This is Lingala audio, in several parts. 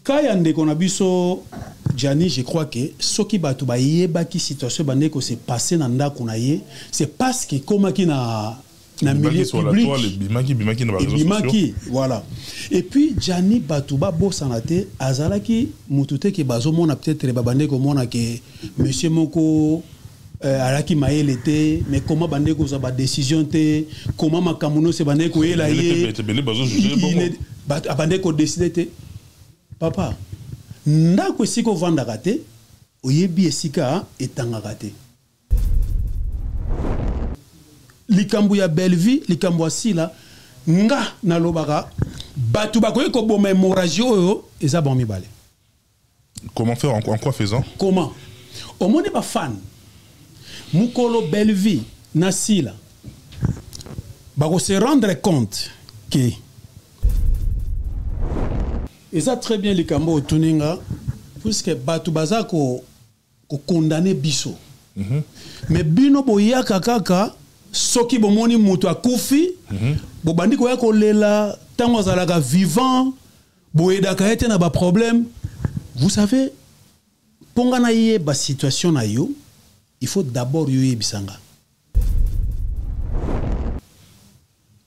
Quand il y a un biso Gianni, je crois que ce qui va tout qui situation bande que c'est passé dans nda kunaye, c'est parce que comme qui na milieu public, bimaki, voilà. Et puis Gianni Batouba Bossanate azalaki mutute ke bazo mona peut-être babande ko mona ke monsieur moko alaki maele te, mais comment bande ko za ba décision te, comment makamuno se bande ko ela ye bande ko décider te. Papa, ndako siko vandaka te, oyebi esika etangaka te. Likambu ya Belleville, likambu ya Sila, nga nalobaka, batu bakoye ko boma hémorragie oyo, eza bon mibale. Comment faire, en quoi faisant? Comment? Au monde ba fan, mukolo Belleville, na Sila, bako se rendre compte que et ça très bien les Cambo Tuninga, puisque Batu Bazako condamné Bisso. Mais Bino Boya Kakaka, Soki Bomoni Moutou Koufi, Bobandi Koyako Lela, Tangwazalaga vivant, Boeda Kaete n'a pas problème. Vous savez, pour gagner la situation, il faut d'abord y bisanga.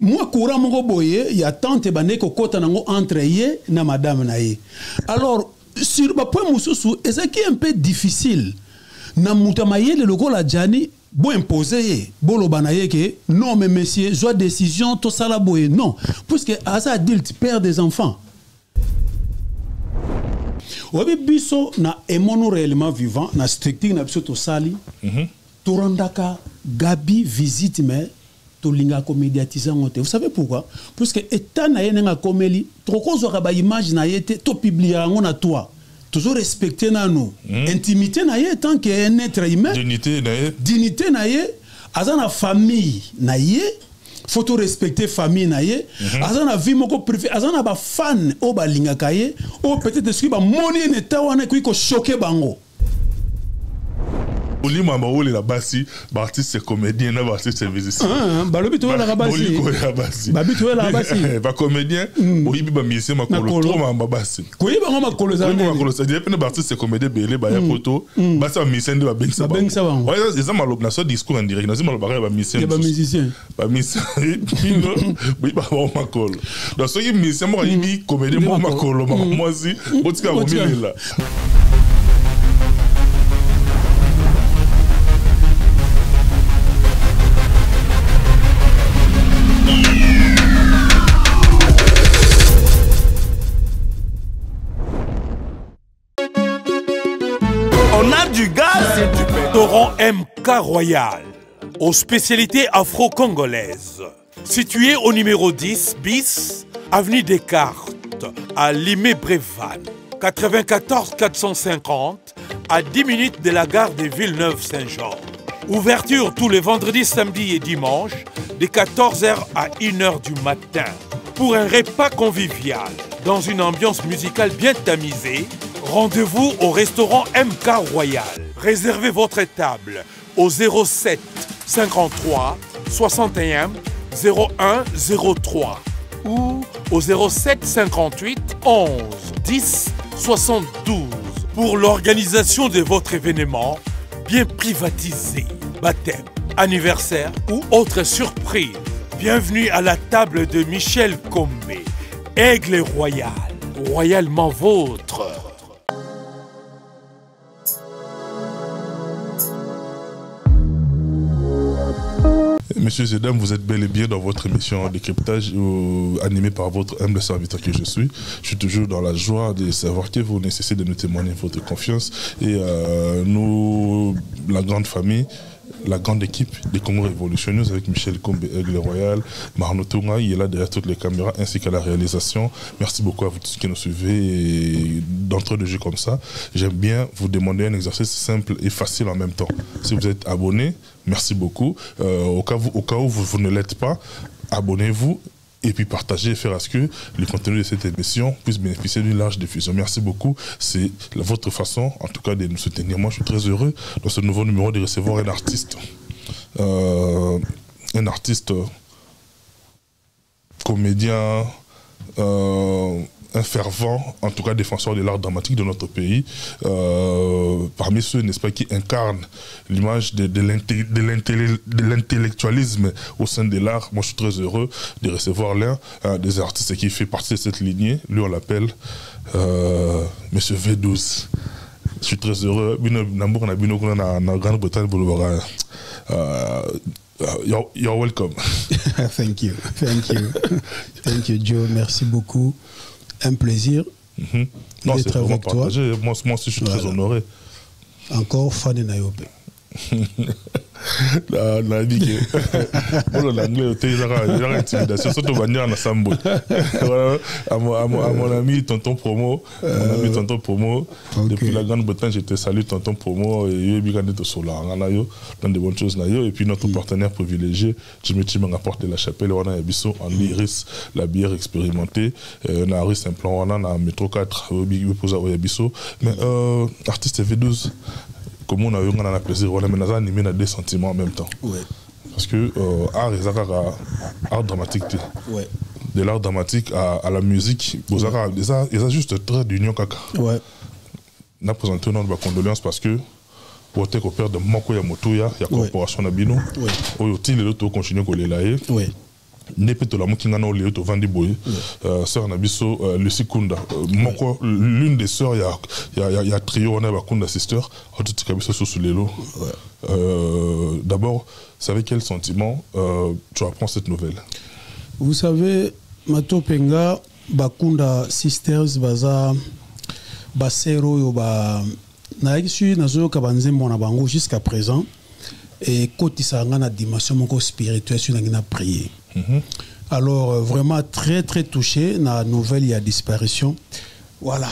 Moi, courant mon boye, il y a tant de bandes qui côté entre yé na madame naïe. Alors, sur le point moussousou, et ce qui est un peu difficile, na moutamaye le logo la Gianni, bon imposé, bon l'obanaye que non mais monsieur, soit décision tout ça la boye non, puisque à ça adulte père des enfants. Obi biso na emono réellement vivant, na structure na biso to sali, torandaka Gabi visite mais tolinga ko médiatiser ngote. Vous savez pourquoi? Parce que état na yenga komeli trop kozo ba image na yete to publier ngona toi. Toujours respecter na nous. Intimité na yé tant que un être humain. Dignité na yé azana famille na yé faut respecter famille na yé azana vie moko privé azana ba fan o ba linga kaye o peut-être ce qui ba moni ne tawana ko choquer bango. Oli mama oli la basi, artiste comédien na artiste musicien. Balobi to la basi. Babi to la basi. Ba comédien, oyibi ba musicien makolo trop mama basi. Koyi ba ngoma makolo za. Makolo ça dit pe artiste comédien belé ba ya poto, basi ba musicien de ba bengsa ba. Bengsa ba. Ouais, c'est ça malob na so discours en direct, na si malob ba musicien. Ba musicien. Ba musicien. Bino, oui ba makolo. Donc so yi musicien mo yibi comédien mo makolo moi si, botika mo milela. On a du gaz et du pétrole. Restaurant MK Royal, aux spécialités afro-congolaises. Situé au numéro 10 bis, avenue Descartes, à Limay-Brévannes. 94 450, à 10 minutes de la gare de Villeneuve-Saint-Georges. Ouverture tous les vendredis, samedis et dimanches, de 14h à 1h du matin. Pour un repas convivial, dans une ambiance musicale bien tamisée, rendez-vous au restaurant MK Royal. Réservez votre table au 07 53 61 01 03 ou au 07 58 11 10 72 pour l'organisation de votre événement bien privatisé, baptême, anniversaire ou autre surprise. Bienvenue à la table de Michel Combé, Aigle Royal, royalement vôtre. Messieurs et dames, vous êtes bel et bien dans votre émission de décryptage animée par votre humble serviteur que je suis. Je suis toujours dans la joie de savoir que vous nécessitez de nous témoigner votre confiance. Et nous, la grande famille, la grande équipe des Congo révolutionneuses avec Michel Combé, Aigle Royal, Marno Tonga, il est là derrière toutes les caméras ainsi qu'à la réalisation. Merci beaucoup à vous tous qui nous suivez d'entrée de jeu comme ça. J'aime bien vous demander un exercice simple et facile en même temps. Si vous êtes abonné, merci beaucoup. Au cas où vous ne l'êtes pas, abonnez-vous et puis partagez et faire à ce que le contenu de cette émission puisse bénéficier d'une large diffusion. Merci beaucoup. C'est votre façon, en tout cas, de nous soutenir. Moi, je suis très heureux dans ce nouveau numéro de recevoir un artiste. Un artiste comédien, un fervent, en tout cas défenseur de l'art dramatique de notre pays. Parmi ceux, n'est-ce pas, qui incarnent l'image de l'intellectualisme au sein de l'art. Moi, je suis très heureux de recevoir l'un des artistes qui fait partie de cette lignée. Lui, on l'appelle Monsieur V12. Je suis très heureux. En Grande-Bretagne, you're welcome. Thank you. Thank you, Joe. Merci beaucoup. Un plaisir d'être avec toi. Moi aussi, je suis très honoré. Encore fan de Nayope. L'anglais, il y a intimidation, surtout manière en assemblée. À mon ami Tonton Promo, depuis la Grande-Bretagne, j'étais salué Tonton Promo et il y a dans de bonnes choses. Et puis notre partenaire privilégié, Jimmy Chimang apporte la chapelle, on a Yabiso en Iris, la bière expérimentée, on a Iris Implant, on a métro 4, mais artiste V12. Comme on a eu un plaisir, on a animé des sentiments en même temps. Ouais. Parce que art dramatique, ouais. De l'art dramatique à la musique, ils ont juste trait d'union kaka. Ouais. On a présenté notre condoléances parce que pour être au père de Moko Yamotoya, il y a corporation Nabino, il y a l'autre continue qu'on les ouais. Nepetola Mokingana Oleo to Vandi Boy, sœur Nabiso Lucie Kunda, l'une des sœurs, il y a trio, on a Bakunda Sister, tout Kabiso Sousulelo. D'abord, vous savez quel sentiment tu apprends cette nouvelle? Vous savez, Mato Penga, Bakunda Sisters, Baza, Basero, Yoba, Naïsu, Nazo Kabanze Monabango jusqu'à présent, et côté ça a une dimension spirituelle sur la prière. Alors vraiment très très touché na nouvelle il y a disparition. Voilà.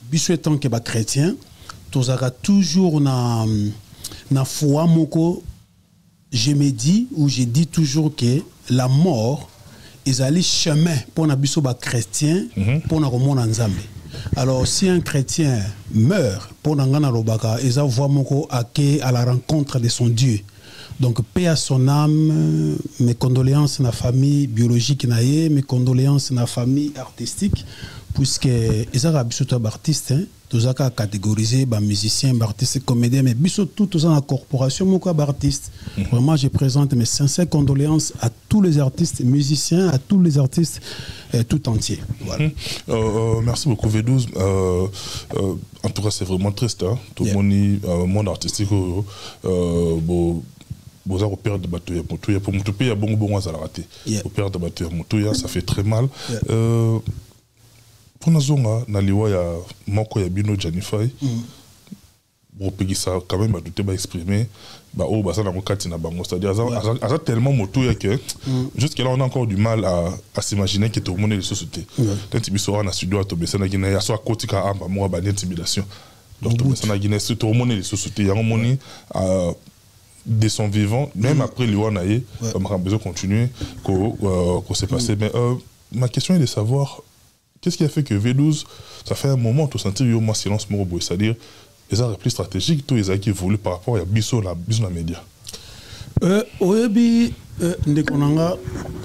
Bisou tant que ba chrétien, tous a toujours na foi moko. Je me dis ou je dis toujours que la mort ils allaient chemin pour na bisou ba chrétien pour na remonter nzambe. Alors si un chrétien meurt pour na ngana lobaka ils a voix moko à la rencontre de son Dieu. Donc, paix à son âme, mes condoléances à la famille biologique, mes condoléances à la famille artistique, puisque les artistes, tous ont catégorisé les musiciens, les artistes, les comédiens, mais tout dans la corporation, les artistes. Vraiment, je présente mes sincères condoléances à tous les artistes, musiciens, à tous les artistes tout entiers. Voilà. Merci beaucoup, V12. En tout cas, c'est vraiment triste. Hein? Tout le monde artistique. Vous avez peur de battre Moutouya. Pour Moutouya, il y a bon à rater. Au père de battre Moutouya, ça fait très mal. Pour Nazonga, Naliwa, il y a Moko Yabino Janifai. Bon, ça quand même, tout est exprimé. C'est-à-dire, il y a tellement Moutouya que jusqu'à là, on a encore du mal à s'imaginer que tout le monde est les sociétés. Quand tu sors en studio, tu as un soit côté à Amba, moi, il y a une intimidation. Donc, tout le monde est les sociétés. Il y a un monde de son vivant, même après le Wanaye, on a besoin de continuer, qu'on s'est passé. Mais ma question est de savoir, qu'est-ce qui a fait que V12, ça fait un moment, tu sentir un silence morobo, c'est-à-dire, les arts plus stratégiques, tous les qui évoluent par rapport à Bisso, la média. Oyebi, Ndekonanga,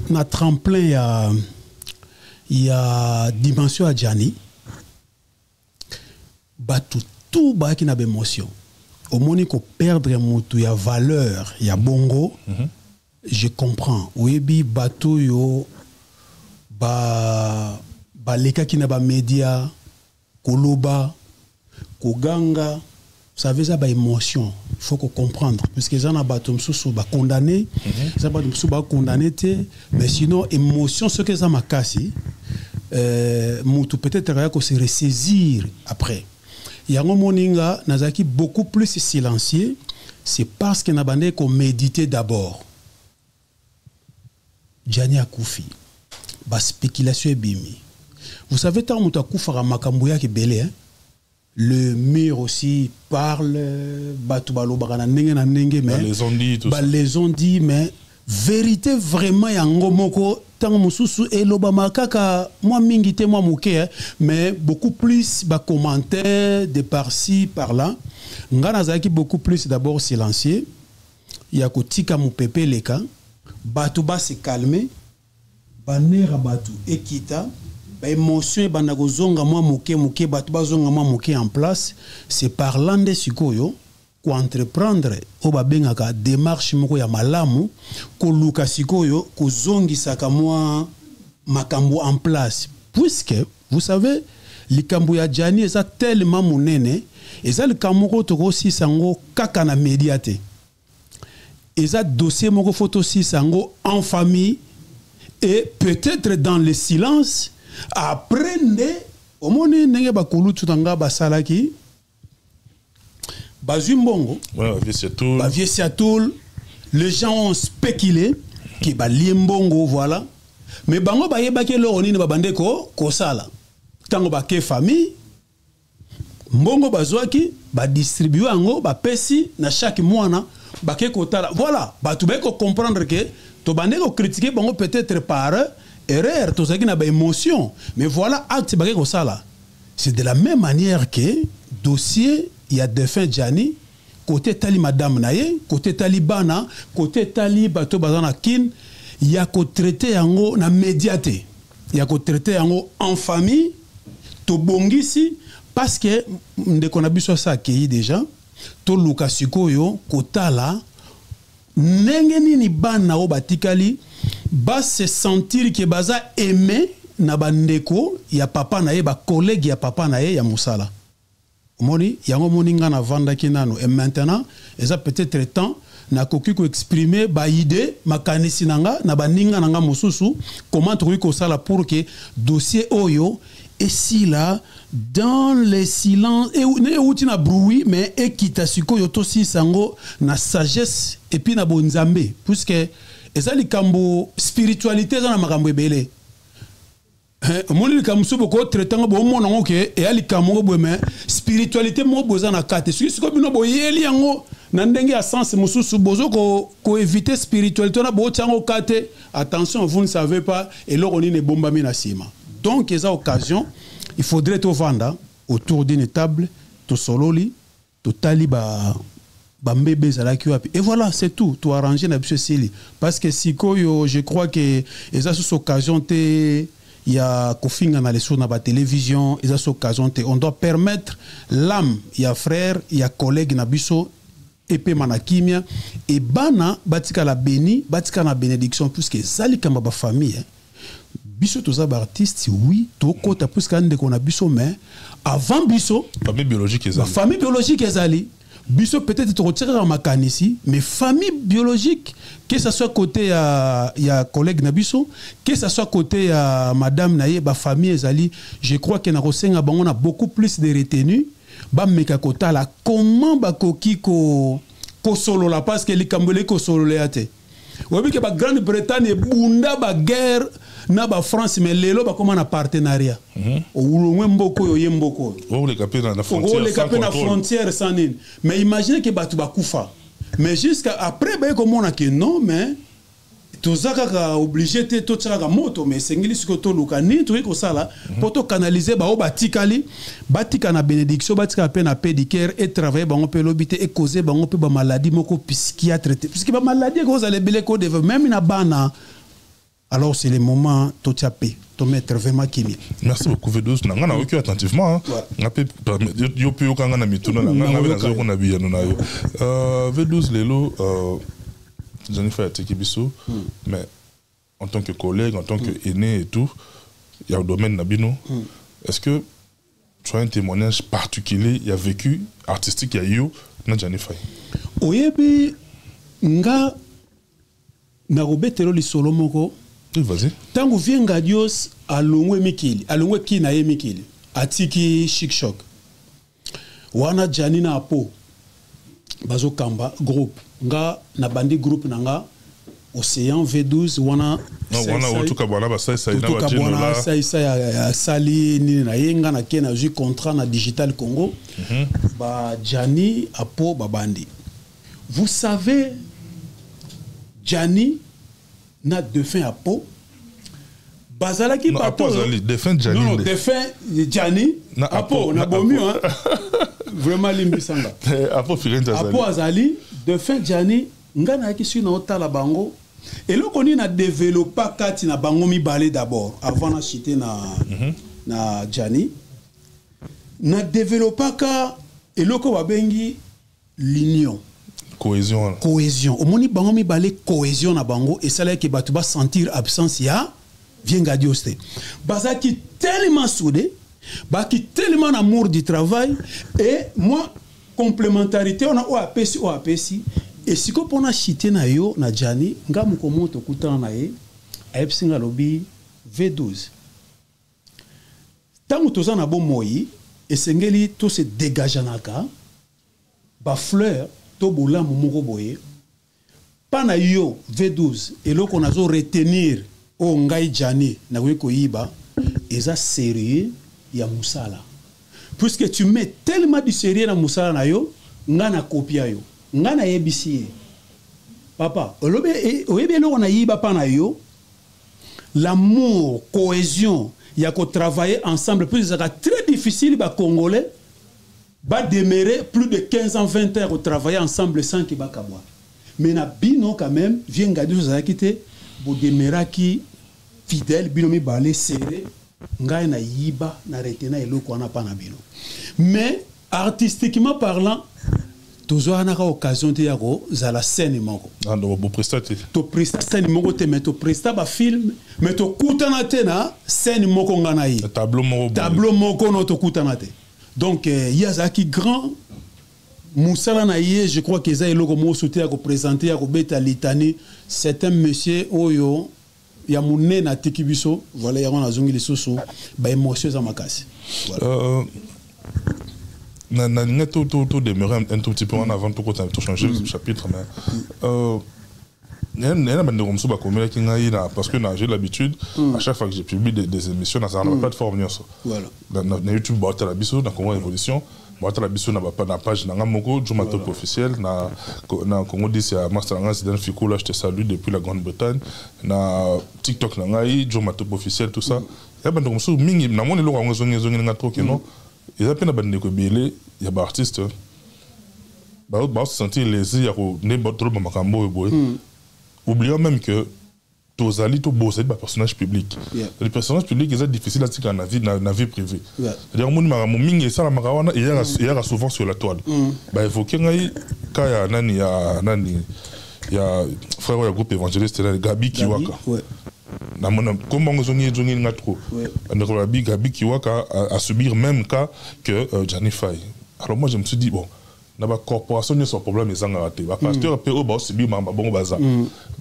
na tremplin, il y a dimension à Djani, tout bas qui n'a pas d'émotion. Au moment où perdre il y a valeur, il y a bongo, je comprends. Oyebi bateau yo ba leka qui n'a pas média, koloba, koganga, vous savez ça ba émotion. Il faut qu'on comprendre parce que ça na bateau msusu ba condamné, ça bateau msusu ba condamné mais sinon émotion ce que ça m'a cassé, mutu peut-être qu'on se ressaisir après. Yango moninga nazaki beaucoup plus silencieux, c'est parce que nabandé qu'on méditait d'abord. Djani akufi, ba spéculation ebimi. Vous savez tant muta kufara makambuya ki belé, le mur aussi parle, batu balo bakana nenge na nenge mais les ont dit mais vérité vraiment yango moko tant mususu eloba makaka moi mingite moi mouké mais beaucoup plus ba commentaires de par-ci par-là ngana zaki beaucoup plus d'abord silencieux ya kotika mu pepe leka batu ba se calmer banera batu ekita émotion banda kozonga mwa moke bato bazonga mwa moke en place, c'est par l'ande sikoyo ko entreprendre o babengaka démarche moko ya malamu ko luka sikoyo ko zongisaka mwa makambo en place, puisque vous savez likambo ya Jani eza tellement monene, eza likambo ko toko si sango kaka na médiaté, eza dossier moko photo si sango en famille, et peut-être dans le silence après au moni nenge bakulu tutanga basalaki bazumbongo vie Seattle, les gens ont spéculé que baliembongo voilà, mais bango bayebaki lo nini babande ko sala tango baké famille mbongo bazwaki ba distribuer yango ba pesi na chaque mois baké kotala voilà batu beko comprendre que to bande ko critiquer bango peut-être par erreur to zaki na ba émotion, mais voilà acte baké ko sala. C'est de la même manière que dossier il y a défunt Jani côté tali madame naye côté talibana côté tali bato bazana kin il y a ko traiter yango na médiaté, il y a ko traiter yango en famille to bongisi parce que ndeko na biso sa accueilli déjà to luka sikoyo kotala ndenge nini bana o batikali ba se sentir que baza aimé na bandeko ya papa na ye ba collègue ya papa na ye ya musala moni yango moni nga na vanda kinano, et maintenant eza peut-être temps na koki ko exprimer ba idée makanisi nanga na baninga nanga mosusu comment trouver ko sala pour que dossier oyo et si là dans les silences et outi na bruit mais ekita sikoyo to si sango na sagesse et puis na bonzambe, puisque eza likambo spiritualité za na makambo ebele moni likambo so boko traitant bo mona ngoke e ali kamongo bo mais spiritualité mo boza na kate siko bino bo yeli yango na ndenge ya sens mususu bozo ko éviter spiritualité na bo tiango kate. Attention, vous ne savez pas et l'oroni ne bomba mi na sima. Donc eza occasion il faudrait to vanda autour d'une table to sololi to taliba bambebe zalaki wapi, et voilà c'est tout, to arranger na biso sili parce que sikoyo je crois que eza sous occasion te il y a kofinga na leso na ba télévision, eza sous occasion te on doit permettre l'âme ya frère ya collègue na biso epé manakimia et bana batika la béni batika na bénédiction, puisque zali kamba ba famille biso toza ba artiste oui to kota puisque ande ko na biso, mais avant biso famille biologique ezali famille biologique ezali biso peut-être to retirer makanisi, mais famille biologique que ça soit côté ya collègue na biso, que ça soit côté ya madame na ye ba famille ezali, je crois que na rosenga bango na beaucoup plus de retenue ba meka kota la comment ba koki ko solo la, parce que likambole ko solo le ate wabi ke ba Grande-Bretagne bunda ba guerre na ba France, mais lelo ba comment na partenariat o ulongwe mboko yo yemboko o le capé na frontière sans nini, mais imaginez que batu ba kufa, mais jusqu'à après ba ko mona que non, mais tozaka ka obligé te to tsaka moto, mais sengili siko to luka ni to ko sala poto canaliser ba o batikali batika na bénédiction batika pe na pédicure et travailler ba on peut l'obité et causer ba on peut ba maladie moko psychiatre, puisque ba maladie ko zale belé ko de même na bana. Alors c'est le moment to tiapé to mettre vraiment kimi. Merci beaucoup V12 nanga na oki attentivement ngape yo pe okanga na mituna nanga na zo ko na biya na yo V12 lelo Jennifer Tekibiso, mais en tant que collègue, en tant que aîné et tout, il y a un domaine nabino. Est-ce que tu as un témoignage particulier, il y a vécu artistique, il y a eu na Jennifer? Oyebi nga na robetelo li solomoko. Oui, vas-y. Tango vienga Dios alongwe mikili, alongwe kina ye mikili, atiki Chic Choc. Wana Janina Apo bazo kamba groupe nga na bandi groupe nanga Océan V12 wana otuka bwana basai na bajeno la sai sali ni na yenga na kena ju contrat na Digital Congo ba Jani Apo babandi. Vous savez Jani na défunt Apo bazalaki pato défunt Jani non défunt Jani Apo na bomu hein vraiment limbisanga Apo Firenze Apo azali défunt Jani ngana ki su na otala bango Et là, on a développé Kati na bangomi balé d'abord, avant de citer na Gianni. On a développé et là, on a l'union. Cohésion. Cohésion. Au moment bangomi balé cohésion na bango, et ça là que tu vas sentir absence ya, vient gadioste. Baza qui tellement soudé, bah qui tellement amour du travail, et moi, complémentarité, on a OAPC. Et si on a cité na yo na Gianni, nga mukomo to kutana na ye, aepsinga lobi V12. Tango toza na bon moyi, et sengeli to se dégageanaka, ba fleur to bola moko boye, pa na yo V12, et lo qu'on a zo retenir o ngai Gianni na weko yiba, eza sérieux ya musala. Puisque tu mets tellement du sérieux na musala na yo, nga na kopia yo. Ngana yebisi papa oyebe lo na yiba pa na yo l'amour cohésion ya ko travailler ensemble plus ça très difficile ba congolais ba demeurer plus de 15 ans 20 ans au travailler ensemble sans ki ba kabwa mais na bino quand même vient gadi ça quitter bo demeurer qui fidèle bino mi balé serré ngai na yiba na retena eloko na pa na bino mais artistiquement parlant toujours on a occasion de yako za la scène moko ah donc vous prestez to presta scène moko te mais to presta ba film mais to kutana te na scène moko ngana yi tableau moko no to kutana te donc il y a ça qui grand musala na ye je crois que ça eloko mo sauter à présenter à beta litanie c'est un monsieur oyo ya munene na tikibiso voilà ya on a zongi les soso ba émotion za makasi voilà n'a tout demeurer un tout petit peu en avant pour tout changer le chapitre mais parce que j'ai l'habitude à chaque fois que j'ai publié des émissions dans la plateforme voilà dans YouTube boîte la biso dans Congo Évolution boîte la biso na page na moko Juma Top officiel na Congo DC à Master Zidane Fikou là je te salue depuis la Grande-Bretagne na TikTok na ngai Juma Top officiel tout ça ya bando musu mingi na moni lo ngo zongi nga trop que non. Ils ont peine de il y a des artistes qui se sentir lésés à oubliant même que tous les personnages publics. Les personnages publics, ils sont difficiles à dire dans la vie privée. C'est-à-dire que il y a souvent sur la toile. Il faut qu'il y a frère groupe évangéliste Gabi Kiwaka. Comment on a trop Gabi Kiwaka à subir même cas que Gianni Faye. Alors moi je me suis dit bon, dans la corporation il y a son problème ils ont raté. Le pasteur peut subir ma bon bazar.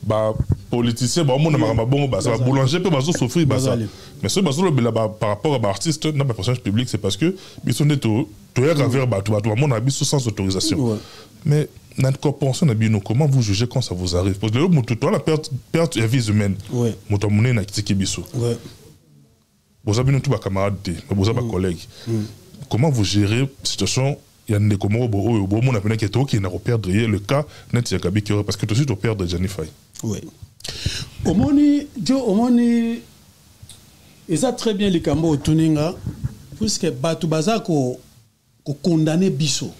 Bah politicien bah on a bon bazar. Boulanger peut bazo souffrir bazar. Mais ce bazar par rapport à l'artiste dans le personnage public c'est parce que ils sont des tout vers bateau mon habit sans autorisation. Mais dans la corporation, comment vous jugez quand ça vous arrive? Parce que là, la perte de vie humaine, vous avez tous vos camarades, vous avez vos collègues. Comment vous gérez la situation? Il y a des gens qui ont perdu le cas parce que tu aussi tu perds Gianni Faye. Oui. Au moni, ils ont très bien les Cambo au Tuninga, puisque Batu Bazako condamné Bisso.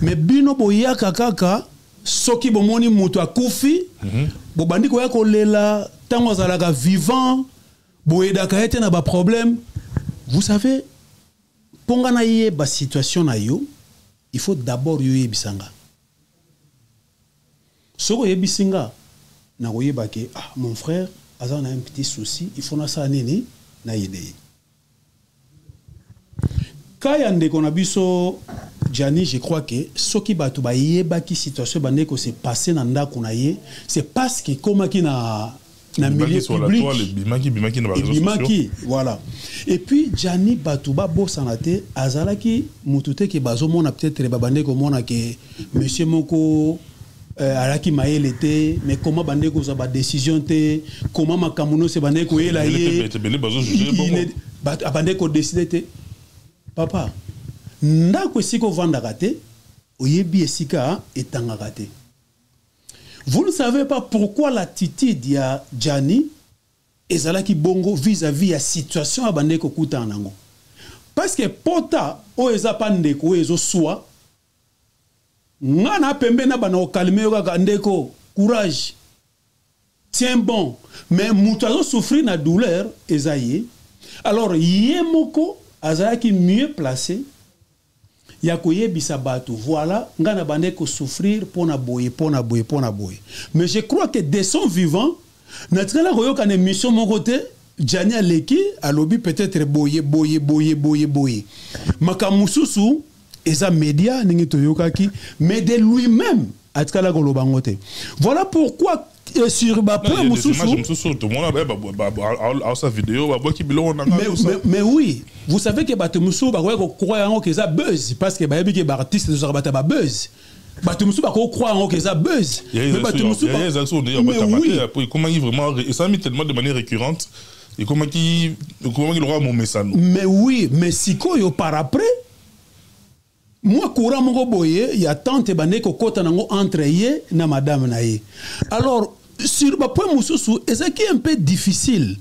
Mais bino boyaka kaka soki bomoni mutu akufi bobandi ko yako lela tango zalaka vivant boyedaka ete na ba problème vous savez ponga na ye ba situation na yo il faut d'abord yo yebisanga soko yebisinga na koyeba ke ah mon frère aza na un petit souci il faut na sa nini na yede kaya ndeko na biso Gianni, je crois que ce qui va être situation qui s'est passé dans le c'est parce que comme qui na milieu public voilà et puis Gianni Batouba Bossanate azalaki mutute ke bazomona peut-être babande komona ke monsieur moko alaki mael était mais comment bande ko za ba décision te comment makamuno se bande ko ela ye bande ko décider papa ndako esiko vandaka te oyebi esika etangaka te. Vous ne savez pas pourquoi l'attitude ya Gianni ezalaki bongo vis-à-vis ya situation abande ko kuta nango. Parce que pota o eza pa ndeko ezo swa ngana pembe na bana o calmer yo kaka ndeko courage tient bon mais mutu souffrir na douleur ezaye alors yemoko azalaki mieux placé ya koyebisa bato voilà ngana bande ko souffrir pona boye mais je crois que de son vivant naturellement koyoka na émission mon côté Jania Leki a lobby peut-être boye makamususu eza média ningi toyokaki mais de lui-même atkala koloba ngote voilà pourquoi sur ma point mais oui vous savez que Batomusu croit que ça buzz parce que les artistes sont buzz Batomusu croit que ça buzz mais Batomusu comment il vraiment ça mis tellement de manière récurrente et comment il aura mon message mais oui mais si quoi par après moi courant mon boye il y a tante bande ko kota nango entre ye na madame na ye alors sur ma point mususu est-ce qui est un peu difficile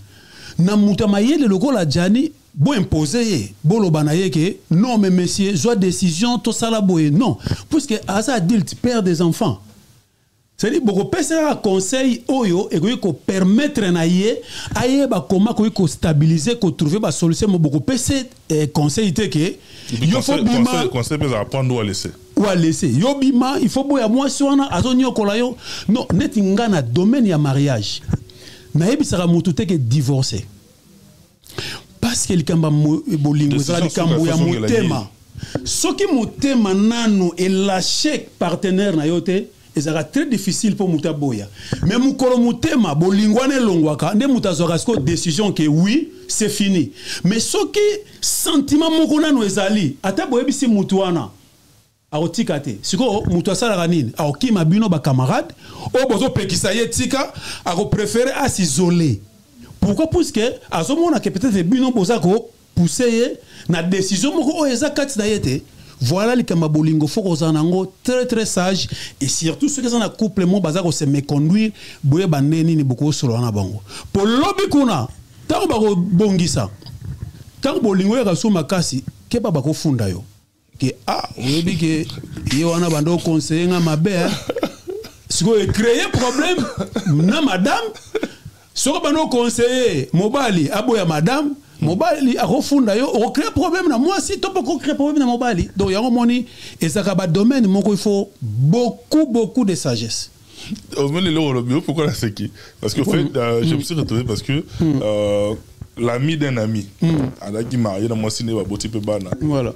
na mutamaye le logo la jani bo imposer bo lo banaye que non mais monsieur soit décision to sala boye non puisque as adulte père des enfants c'est-à-dire beaucoup penser à conseil oyo et ko permettre na ye aye ba comment ko stabiliser ko trouver ba solution beaucoup penser conseil te que il faut bima conseil peut apprendre ou laisser yo bima il faut boya moi sona azonyo kolayo non net ngana domaine ya mariage na yebisaka mutu te que divorcer parce que likamba bolingo za likambo ya motema soki motema nanu et lâcher partenaire na yote et ça sera très difficile pour Moutaboya. Mais Moukolo Moutema, Bolingwane Longwaka, ne Moutazorasko décision que oui, c'est fini. Mais ce qui sentiment Mokona nous ezali, Ataboyebi si Moutouana, a otikate. Si ko Moutouasala Ranine, a oki mabino ba camarade, o bozo pekisaye tika, a préféré à s'isoler. Pourquoi? Parce que à ce moment-là, peut-être bino bozako pousser na décision moko o ezakati na yete. Voilà les Kamabolingo Fokozanango très très sage et surtout ceux qui sont en couple mon bazar se méconduire boye baneni ni beaucoup sur na bango pour lobby kuna tant ba bongisa tant bolingo ya so makasi ke ba ko funda yo ke oyebi ke ye wana bando conseiller nga mabe siko créer problème na madame soko bando conseiller mobali aboya madame mobali a refunda yo on crée problème na moi si tu peux créer problème na mobali donc yango moni et ça ka ba domaine moko il faut beaucoup de sagesse au moins le bio pourquoi la c'est qui parce que fait je me suis retrouvé parce que l'ami d'un ami ala qui marié dans moi ciné ba boti pe bana voilà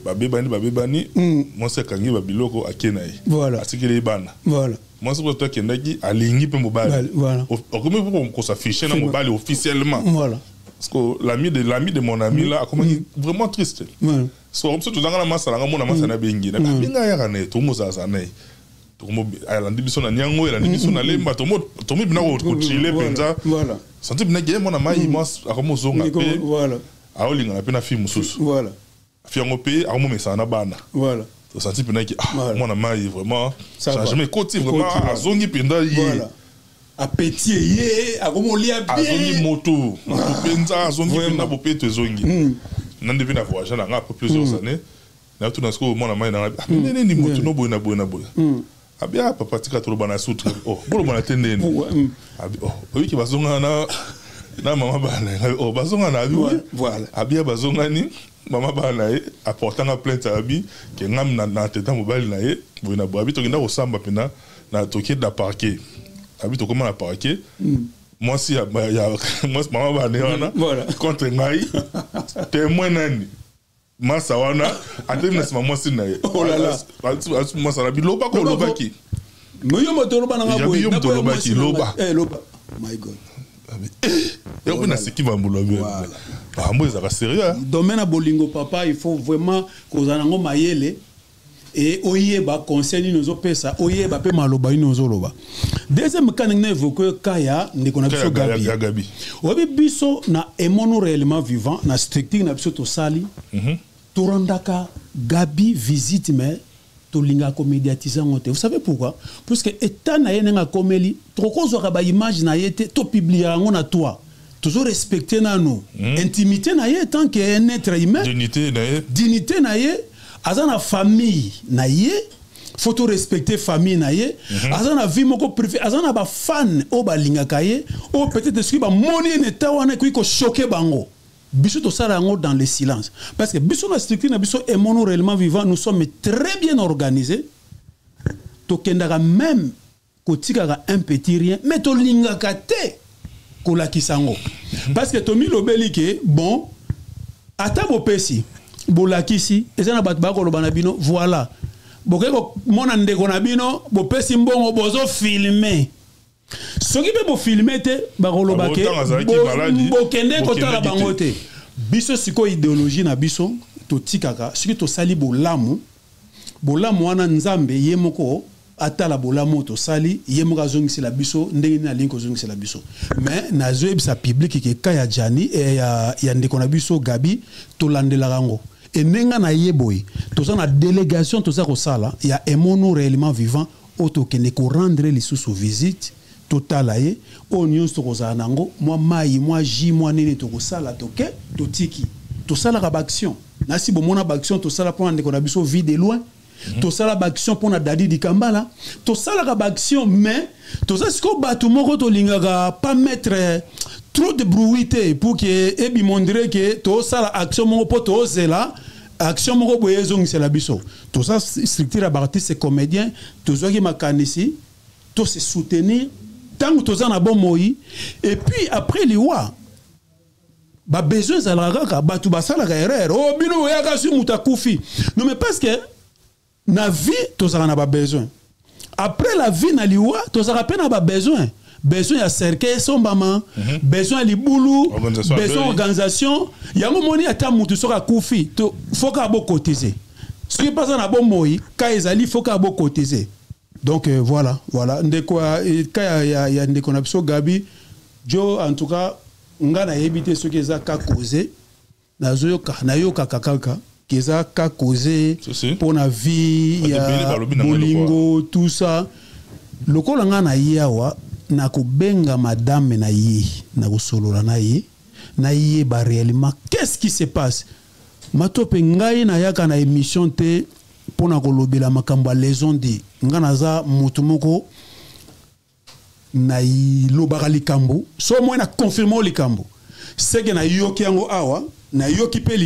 ba bebani moi c'est kangi ba biloko akenaye voilà atikele bana voilà moi c'est pour toi qui ndaki alingi pe mobali voilà comment pour qu'on s'affiche na mobali officiellement voilà parce que l'ami de mon ami là a commencé vraiment triste. Parce que comme ça tout dans la masse là mon masse na bengi na binga ya kana to mo za na to mo ala ndibiso na nyango ala ndibiso na lemba to mo bina ko chile penza voilà santi bina ge mon amai moi a comme zonga pe voilà a olinga na pe na fi mususu voilà fi ngo pe a mo mesa na bana voilà to santi bina ki mon amai vraiment ça jamais côté vraiment a zongi penda voilà a pétier yé a comme lia bien azongi moto penza azongi penda bo pe to zongi nande vina voyager na nga pour plusieurs années na tout dans ce que mon amai na nene ni moto no boina abia papa tika to bana sutre bolo bana tendeni oui ki bazonga na mama bana bazonga na abi voilà abia bazonga ni mama bana apportant la plainte abi ke ngam na teta mobile na ye boina bo abi to kinda osamba pena na toki da parquet abi to comment na parquet moi si moi mama bana voilà contre ngai témoin nani masa wana atemna sima moi si na ye oh là là moi ça la biloba ko lobaki moyo motoloba na ngabo na lobaki loba loba my god et on a ce qui va mbolobe ah moi ça va sérieux domaine bolingo papa il faut vraiment kozana ngo mayele et oyeba conseil nous opesa oyeba pe maloba nous oloba deuxième cas na évoquer kaya ndiko na biso gabi obi biso na emono réellement vivant na structure na biso to sali torandaka gabi visite mais to linga ko médiatiser ngote vous savez pourquoi parce que état na yenga komeli trop zo ba image na yete to publier ngo na toi toujours respecter na nous intimité na yé tant qu'un être humain dignité na yé azana famille na ye faut to respecter famille na ye azana vie moko privé azana ba fan o ba lingaka ye o peut-être ce qui ba moni ne tawana ko choquer bango biso to sala ngo dans le silence parce que biso na structure na biso et mono réellement vivant nous sommes très bien organisés to kendaka même ko tikaka un petit rien mais to lingaka te ko la kisango parce que to mi lobeli ke bon ata bo pesi bo la kisi ezana bat ba ko lobana bino voilà bokeko mona ndeko na bino bo pesi mbongo bozo filmer soki be bo filmer te ba ko lobake bo kende ko tala bango te biso siko idéologie na biso to tikaka soki to sali bolamu wana nzambe yemoko atala bolamu to sali yemoko azongisi la biso ndenge na linko zongisi la biso mais nazo ebisa public ke kaya jani e ya ndeko na biso Gabi to landela rango et nenga na yeboy to ça na délégation to ça ko sala ya emono réellement vivant auto ke ne ko rendre les sous visite total aye o nyons to ko za nango moi mai moi ji moi nene to ko sala to ke to tiki to sala ka action na si bo mona action to sala pour ndeko na biso vie de loin to sala action pour na dadi di kambala to sala ka action mais to ça ce ko batu moko to lingaka pas mettre trop de bruité pour que ebi montrer que to sala action moko po to zela action moko boye zongisa la biso to ça structure artiste comédien to zo ki makanisi to se soutenir tant que to na bon moi et puis après liwa ba besoin za la kaka batu basala ka erreur oh bino ya ka su mutakufi non mais parce que na vie to na ba besoin après la vie na liwa to za peine ba besoin à cercueil sombama besoin libulu besoin organisation yango moni ata mutu soka kufi to foka bo cotiser ce qui passe na bon moi ka ezali foka bo cotiser donc voilà ndeko ka ya ndeko na biso Gabi jo en tout cas ngana yebite ce que za ka causer na zoyoka na yoka kakaka keza ka causer pour na vie ya bolingo tout ça lokola ngana yawa na ko benga madame na ye na ko solola na ye ba réellement qu'est-ce qui se passe matope ngai na yaka na émission te pona ko lobela makambo les on dit ngana za mutu moko na lobaka likambo so mo na confirmer likambo c'est que na yoki yango awa na yoki pe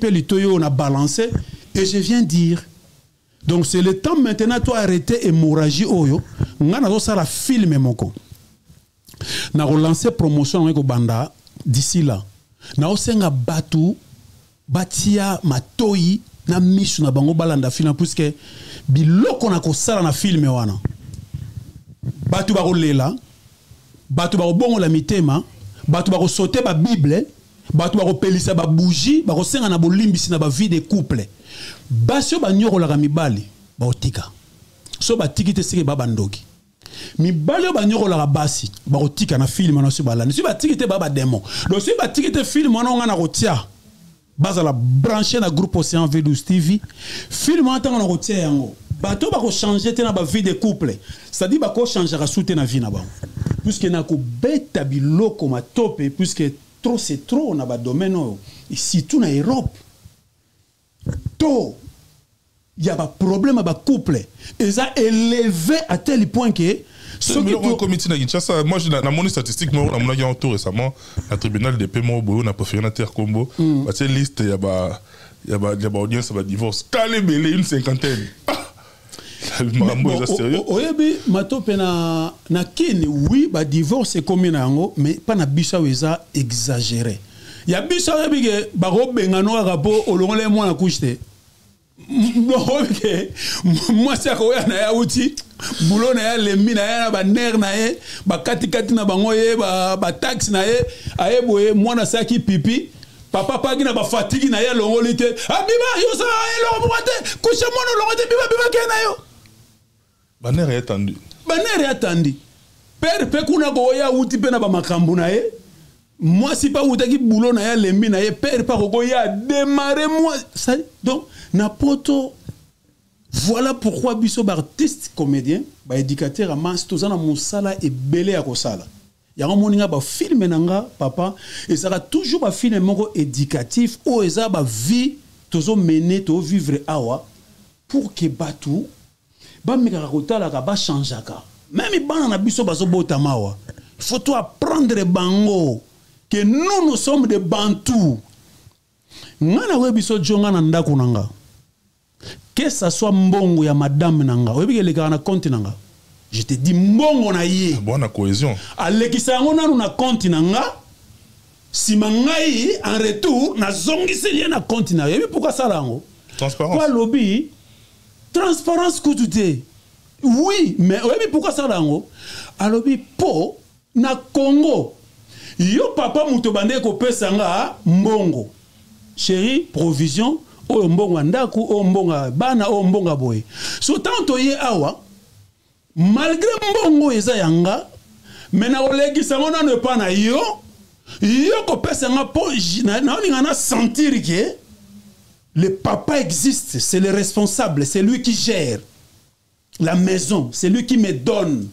litoyo na balancer et je viens dire donc c'est le temps maintenant toi arrêter hémorragie oyo ngana zo sala film moko na relancer promotion ngeko banda d'ici là na osenga batu batia matoi na misu na bango balanda film puisque biloko na ko sala na film wana batu ba kolela batu ba bongo la mitema batu ba ko sauter ba bible batu ba ko pelisa ba bougie ba ko senga na bolimbisi na ba vie de couple basio ba nyoko la mibali ba otika so ba tikite sike baba ndoki mibali ba nyoko la basi ba otika na film na so balani so ba tikite baba demo donc so ba tikite film na nga na kotia baza la brancher na groupe Océan V12 TV film en tant na kotia yango bato ba ko changer te na ba vie de couple c'est-à-dire ba ko changer ka souter na vie na ba puisque na ko beta biloko ma topé puisque trop c'est trop na ba domaine ici tout na Europe to il y a pas problème ba couple et ça élevé à tel point que ce comité na Kinshasa moi na mon statistique moi on a eu tout récemment le tribunal de paiement on a préféré na terre combo parce que liste il y a ba audience ba divorce calé belé une cinquantaine oyebi matope na kini oui ba divorce comme na yango mais pas na bisa weza exagéré ya bisa oyebi ke ba ko bengano rapo olongole mo na couche moi c'est quoi na ya uti boulot na ya lembi na ya ba nerf na ye ba kati na bango ye ba taxi na ye aye boye moi na saki pipi papa pagi na ba fatigue na ya longolite abiba yo sa elongo bote couche mo no longote biba ke na yo ba nerf est attendu père pe kuna go ya uti pe na ba makambu na ye moi si pas utaki boulot na ya lembi na ye père pas go ya démarrer moi ça donc na poto voilà pourquoi biso ba artiste comédien ba éducateur à masse to zana musala et belé à kosala ya moninga ba film nanga papa et ça sera toujours ba film moko éducatif ou eza ba vie tozo mener to vivre awa pour que Batou, ba changeaka. Même bana na biso bazo botamawa. Il faut toi apprendre bango que nous sommes des Bantous. Ngana we biso jonga na ndako nanga. Que ça soit mbongo ya madame nanga. Webi ke leka na compte nanga. Je te dis mbongo na ye. Bonne cohésion. Alekisa yango nanu na compte nanga. Si mangai en retour na zongi se na compte na. Yebi pourquoi ça lango? Transparence. Quoi lobby? Transparence kutute. Oui, mais oui, pourquoi ça lango? Alobi po na Congo. Yo papa mutobande ko pesanga mbongo. Chérie, provision o mbongo ndaku o mbonga bana o mbonga boy. So tanto ye awa malgré mbongo eza yanga mais na olegi sangona ne pas na yo ko pesanga po na ngana sentir que le papa existe, c'est le responsable, c'est lui qui gère la maison, c'est lui qui me donne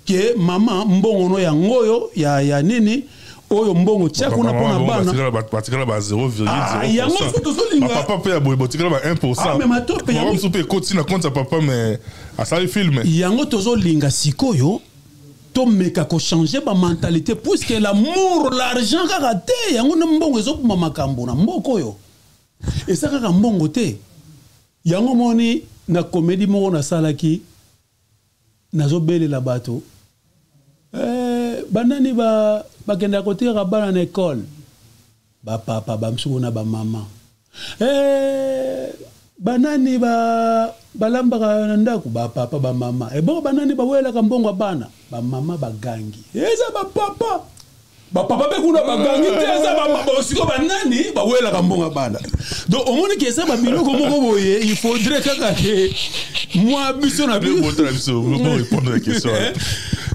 que maman mbongo no ya ngoyo ya nini oyo mbongo tia kuna pona bana batikala ba 0,0%. Papa pe ya boy batikala ba 1%. Mais matope ya on peut continuer compte papa mais à ça le film. Yango tozo linga sikoyo to meka ko changer ba mentalité puisque l'amour, l'argent kaka te yango na mbongo ezo kuma makambo na mboko yo. Et ça kaka mbongo te. Yango moni na comédie moko na salaki nazo bele la bato. Banani ba kenda kotira bana na école. Ba papa ba msuko na ba mama. Banani ba lamba na ndako ba papa ba mama. E bon banani ba wela ka mbongo bana. Ba mama ba gangi. Eza ba papa. Ba papa be kuna ba gangi te eza ba siko banani ba wela ka mbongo bana. Donc au moins que ça ba biloko moko boye, il faudrait que moi biso na biso. Bon répondre à la question.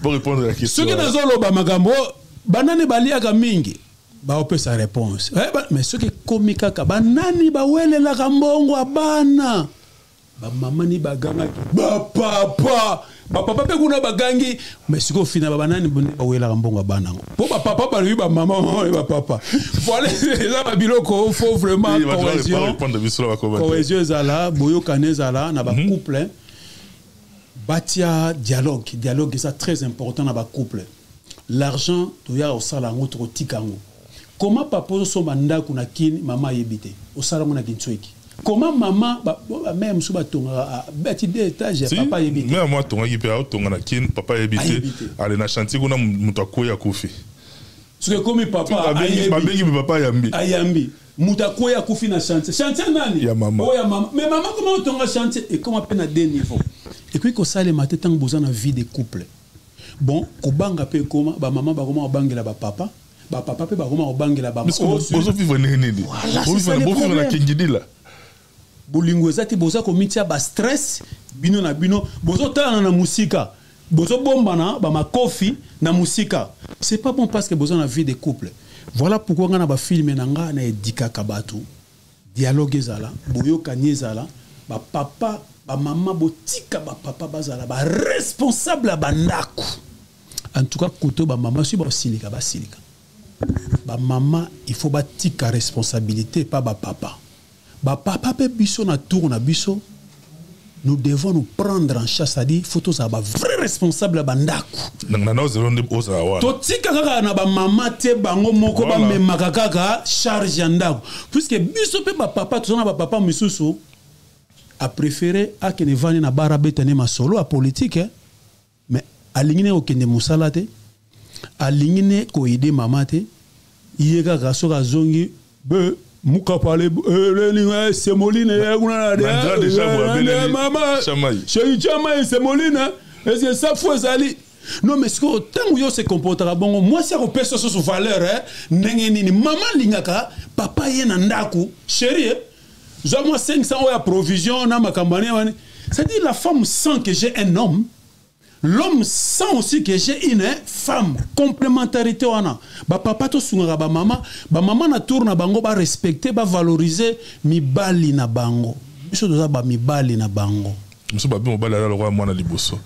Pour répondre à la question. Ce qui est dans le magambo, banani baliaka mingi, ba opé sa réponse. Mais ce qui est comique, banani ba wele la kambongo abana. Ba mama ni baganga, ba papa pe kuna bagangi, mais ce qu'on finit ba banani ba wele la kambongo abana. Pour ba papa ba lui ba maman et ba papa. Voilà, là ba biloko faut vraiment cohésion. Cohésion zala, boyo kanezala na ba couple. Batia dialogue c'est très important dans le couple. L'argent tu as au salaire autre tikango. Comment papa so manda kuna kin mama yebite au salaire na kintsweki. Comment maman même sous batonga beti d'étage papa yebite. Mais moi tonga ki pe tonga na kin papa yebite aller na chantier kuna mutako ya kufi. Ce que comme papa abengi papa yambi. Ayambi. Mutako ya kufi na chantier. Chantier nani? Ya maman. Oh ya maman. Mais maman comment tonga chantier et comment peine à deux niveaux. Et puis que ça les matin tant besoin de vie des couples. Bon, ko banga pe koma ba maman ba koma bangela ba papa pe ba koma bangela ba maman. Bozo vivre nini. Bozo vivre na kingidi là. Bolingo ezati boza ko mitia ba stress bino na bino bozo tana na musika. Bozo bombana ba makofi na musika. C'est pas bon parce que besoin de vie des couples. Voilà pourquoi on a ba film na nga na edika kabatu. Dialogue ezala, boyo kanyezala, ba papa ba maman botika ba papa bazala ba responsable ba ndako. En tout cas koto ba maman si ba silika. Ba maman il faut ba tika responsabilité pas ba papa. Ba papa pe biso na tour na biso. Nous devons nous prendre en charge, c'est-à-dire photos à ba vrai responsable ba ndako. Nana zéronde oza wa. To tika kaka na ba maman te bango moko ba memaka kaka charge ya ndako. Puisque biso pe ba papa to na ba papa misusu a préféré à que ne vani na bara betane ma solo à politique mais alingine okende musala te alingine ko aider mama te yeka gaso ga zongi be muka pale semoline kuna na mama chéri chama semoline est-ce que ça faut zali non mais ce que tant yo se comportera bon moi c'est repère sur valeur ndenge nini mama lingaka papa ye na ndaku chéri moi 500 euros à provision na makambane c'est-à-dire la femme sent que j'ai un homme, l'homme sent aussi que j'ai une femme, complémentarité wana ba papa to sunga ba maman na tour na bango ba respecter ba valoriser mibali na bango biso doza ba mibali na bango monsieur babi mobali ala roi mwana liboso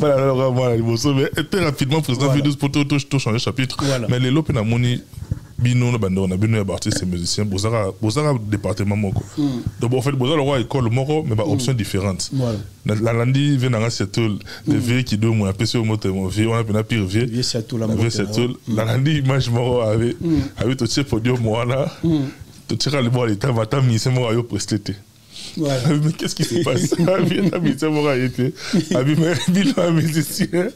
voilà ala roi mwana liboso mais très rapidement président vidéo pour tout changer chapitre mais les lopes na moni bino na bando na bino ya artiste et musicien bozara département moko donc en fait bozara le roi école moko mais options différentes la landi vient dans Seattle des vieux qui deux mois PC au moto mon vieux on a bien pire vieux Seattle la landi image moko avec tout ce podium moi là tout tira le bois l'état va ta mise moi yo presté. Mais qu'est-ce qui se passe? C'est mon réalité. Bilan musicien,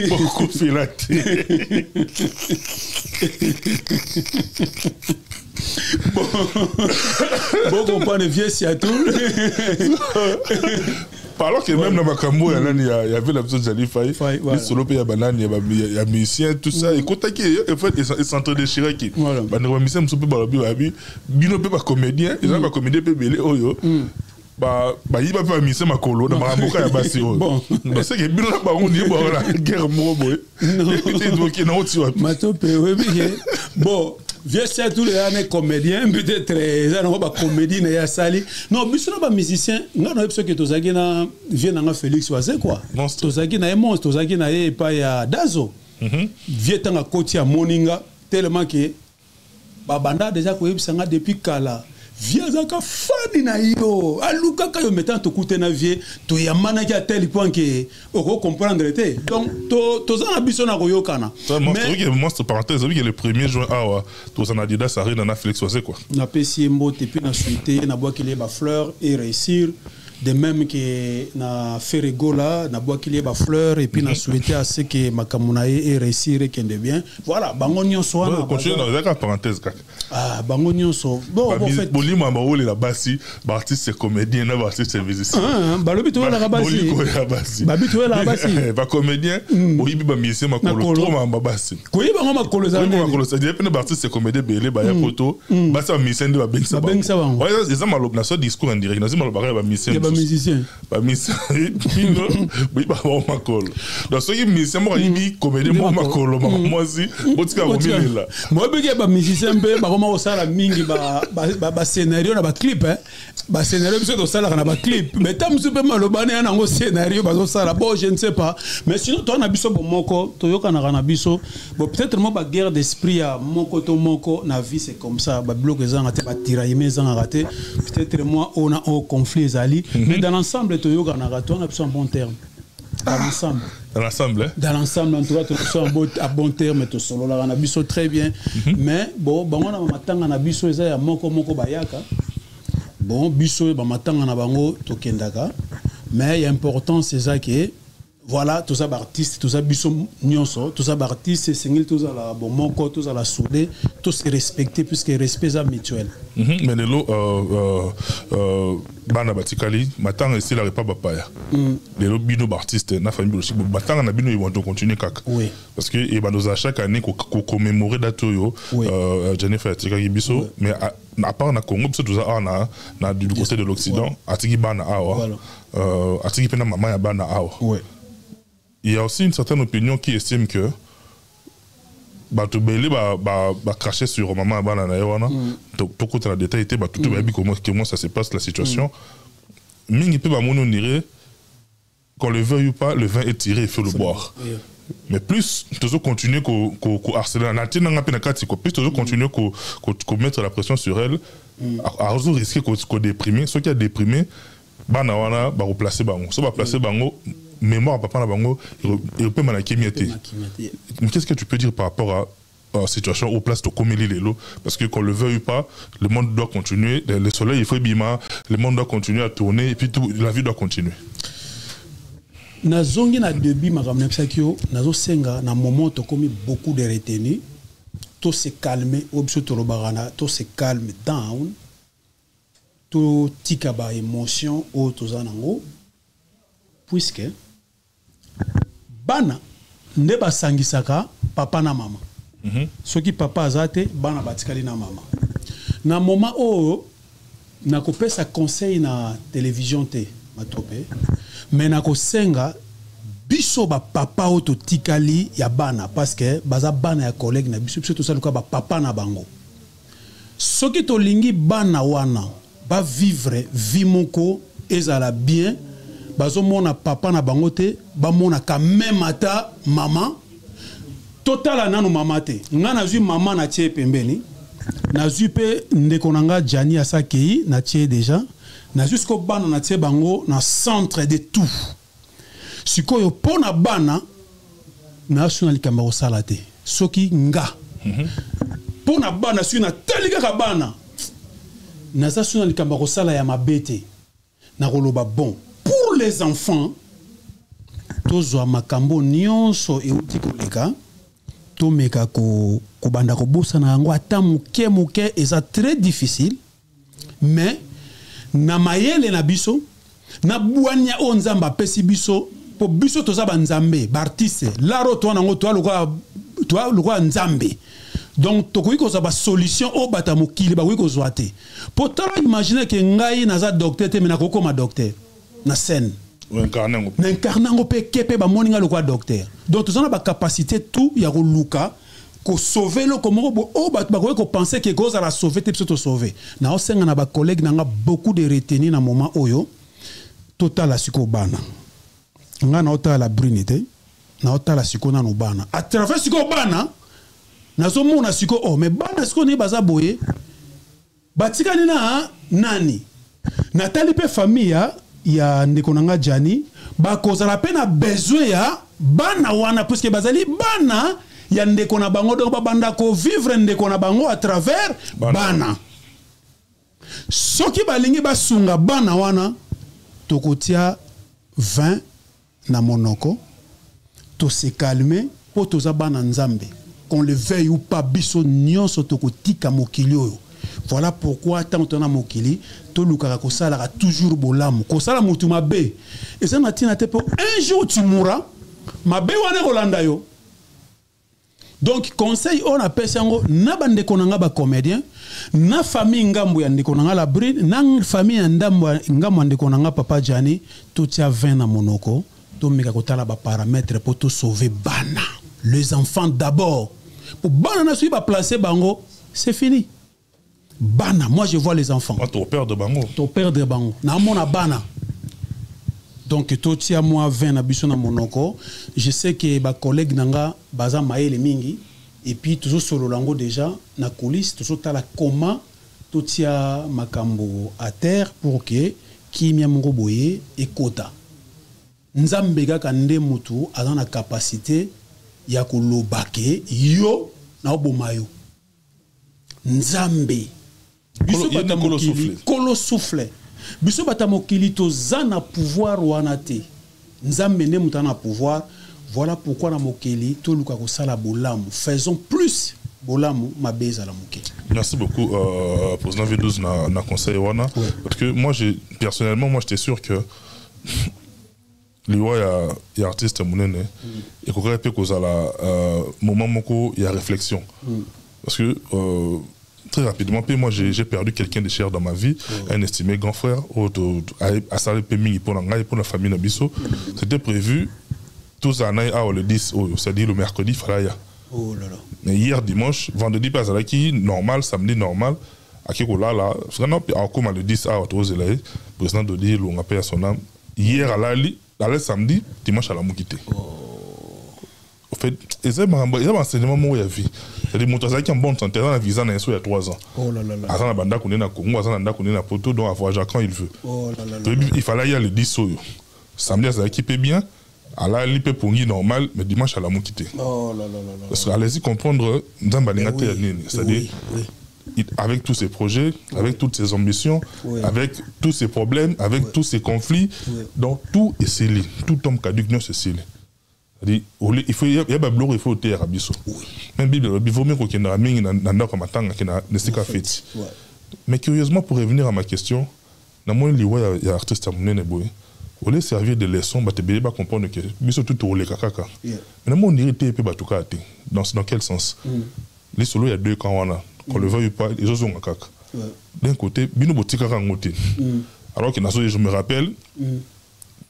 beaucoup filaté. Bon, comprendre vieux Seattle. Alors que même dans ma cambo, il y avait la personne Jali Faye, il solo il y a banane, il y a musicien, tout ça. Et quand en fait, ils s'entre-déchirent qui. Bah, les musiciens sont pas balabi, bino pas comédien, ils ont pas comédien peut belé oyo. Bah, il va pas misser ma colo dans ma boca ya basi oyo. Bon, c'est que bino na ba on dit bon la guerre mo boy. Et donc il n'a autre. Matope, oui, bon. Vieux c'est tous les années comédien peut-être ça n'a pas comédie n'a sali non mais ce n'est pas musicien non non parce que tozaki na vient na Félix Oise quoi tozaki na monstre tozaki na pas ya Dazo vieux tanga koti ya moninga tellement que babanda déjà ko yebisanga depuis kala vieux zaka fani na yo aluka ka yo mettant to kute na vieux to yamana ki à tel point que on comprendre té donc to za biso na koyokana mais monstre parenthèse oui que le 1er juin ah to za na Adidas arena na Félix Oise quoi na pesi mbote puis na suité na bois qu'il y a fleurs et réussir de même que na Ferregola na bois qu'il y a fleurs et puis na souhaité à ce que makamuna et réussir et qu'ende bien voilà bango nyonso wana continue dans la parenthèse kaka ah bango nyonso bon en fait bolima maoli la basi ba artiste comédien na ba artiste musicien balobi to la basi babi to la basi ba comédien oyibi ba musicien makolo trop ma basi koyi bango makolo za makolo ça dit pe ba artiste comédien belé ba ya poto basi ba musicien de ba bengsa ba ouais ils ont malop na so discours en direct na zima ba ba musicien musicien ba musicien oui ba makolo donc ceux qui musicien moi yibi comédien moi makolo moi aussi botika romilela moi be ba musicien pe ba comment ça la mingi ba scénario na ba clip ba scénario biso to sala na ba clip mais tam super malobane na ngo scénario ba so sala bon je ne sais pas mais sinon toi na biso bo moko to yoka na biso bon peut-être moi ba guerre d'esprit à moko to moko na vie c'est comme ça ba bloc ezanga te ba tirailler ezanga raté peut-être moi on a un conflit zali mais dans l'ensemble to yoka na rato on a besoin un bon terme dans l'ensemble dans l'ensemble en tout cas tu sois à bon terme to solo la na biso très bien mais bon bango na matanga na biso eza ya moko bayaka bon biso ba matanga na bango to kendaka mais l'important c'est ça que voilà tous ça artistes tous ça biso nyonso tous ça artistes singil tous ça la bon moko tous ça la soudé tous se respecter puisque respect ça mutuel mais lelo bana batikali matanga ici la repas bapaya lelo bino artiste na famille aussi matanga na bino ils vont continuer kaka oui parce que et banoza chaque année ko commémorer date yo Jennifer atikaki biso mais à part na Congo biso tous ça na du côté de l'Occident atiki bana awa atiki pena mama ya bana awa il y a aussi une certaine opinion qui estime que bato belé ba cracher sur maman bana na wana to côté la détail était tout comment ça se passe la situation mingi peut ba mono nire qu'on le veuille ou pas le vin est tiré il faut le boire mais plus toujours continuer ko harceler na tina nga pena kati ko plus toujours continuer ko mettre la pression sur elle à risquer ko déprimer ceux qui a déprimé bana wana ba replacer bango so ba placer bango mémoire papa na bango et peut mana kemiete mais qu'est-ce que tu peux dire par rapport à la situation au place de Komeli Lelo parce que qu'on le veuille pas le monde doit continuer le soleil il faut bima le monde doit continuer à tourner et puis tout la vie doit continuer na zongi na début makamna psakio nazo senga na moment to komi beaucoup de retenue tout se calmer obso to robarana tout se calme down tout tika ba émotion o to zanango puisque bana ne basangisaka papa na mama soki papa azate bana batikali na mama na moment o na kopesa conseil na télévision te matope mais na kosenga biso ba papa o to tikali ya bana parce que baza bana ya collègue na biso to saluka ba papa na bango soki to lingi bana wana ba vivre vie moko ezala bien bazo mona papa na bango te ba mona ka même ata maman total nanu mama te nga na zui mama na tie pembeni nazwi pe ndeko nanga Jani Asakei na tie déjà nazwi ko bana na tie bango na centre de tout sikoyo pona bana national likamba ko sala te soki nga pona bana sui na telika ka bana national likamba ko sala ya mabete na koloba bon pour les enfants tozwa makambo nyonso euti koleka tomeka ko banda ko bosa na yango ata muke eza très difficile mais na mayele na biso na buanya o nzamba apesi biso po biso toza ba nzambe ba artiste laro to nango to lokwa nzambe donc tokoki kozwa ba solution o bata mokili ba koki kozwa te po tala imaginer ke ngai naza docteur te mais nakokoma docteur na scène n'incarnango pe kepe ba moninga lokwa docteur donc tous on a ba capacité tout ya ko luka ko sauver le comment o ba ko penser que cause à la sauver te to sauver na o senga na ba collègue nanga beaucoup de retenir na moment oyo total asiko bana nga na ota la brunité na ota la siko na no bana à travers siko bana na zo mona siko oh mais bana siko ni baza boye batika ni na nani natali pe famille ya ndeko nanga Jani ba kozala pe na besoin ya bana wana puisque bazali bana ya ndeko na bango donc ba banda ko vivre ndeko na bango à travers bana soki balingi basunga bana wana tokotia 20 na monoko to se calmer po toza bana nzambe qu'on le veuille ou pas biso nyonso tokotika mokili oyo. Voilà pourquoi tant que na mokili to lukaka ko sala toujours bolamu ko sala mutu mabe et ça na tina te po un jour tu mourras mabe wana kolanda yo. Donc conseil on appelle ça na bande konanga ba comédien na famille ngambo ya ndeko nanga la bride na famille ndambo ngambo ndeko nanga papa Jani to tia 20 na monoko to meka ko tala ba paramètres pour to sauver bana les enfants d'abord pour bana na suiba placer bango c'est fini. Bana, moi je vois les enfants. Ton père de bango. Ton père de bango. Na mona bana. Donc toi tu as moi 20 na biso na monoko. Je sais que ba collègue nanga baza maele mingi et puis toujours solo lango déjà na coulisse toujours tala comment tout tia makambo à terre pour que kimia mongo boye ekota. Nzambe kaka nde mutu aza na capacité ya kolobake yo na obomayo. Nzambe biso bata mokili kolo souffle biso bata mokili toza na pouvoir wana te nzambe ne muta na pouvoir. Voilà pourquoi na mokili to luka ko sala bolamu faisons plus bolamu mabeza la mokili. Merci beaucoup pour ce V12 na conseil wana parce que moi personnellement moi j'étais sûr que liwa ya artiste munene et ko repe ko zala moment moko ya réflexion parce que très rapidement, puis moi j'ai perdu quelqu'un de cher dans ma vie, un estimé grand frère, à Salé Peming pour la famille Nabiso. C'était prévu tous en le 10, c'est-à-dire le mercredi, Falaya. Oh là là. Mais hier dimanche, vendredi, pas à qui normal, samedi normal, à qui là, comme le 10 à le président de dire, on appelle à son âme. Hier à la samedi, dimanche à la Moukité. En fait, c'est un enseignement où il y a vie. C'est-à-dire que qui en bonne santé, dans la visa il y a 3 ans. Oh là là là. Avant la banda qu'on est na Congo, avant la banda qu'on est na Poto, donc à voyager quand il veut. Oh là là là. Il fallait y aller le 10 soyo. Samedi, ça équipé bien. À la lipe pour normal, mais dimanche à la Moukité. Oh là là là. Parce que allez-y comprendre, c'est-à-dire avec tous ces projets, avec toutes ces ambitions, avec tous ces problèmes, avec tous ces conflits, donc tout est scellé. Tout homme caduc non c'est scellé. Il faut y a des blocs il faut terre abisso. Même Bible il vaut mieux qu'on ait mingi nanda comme atanga qui n'a pas fait. Mais curieusement pour revenir à ma question, dans mon livre il y a artiste munene boy. Au lieu de servir de leçon, bah te béné pas comprendre que biso tout au kaka. Mais dans mon irrité peut batuka ate. Dans quel sens? Les solos il y a deux camps wana. Qu'on le veuille ou pas, les autres ont kaka. D'un côté, bino botika kangote. Alors que naso je me rappelle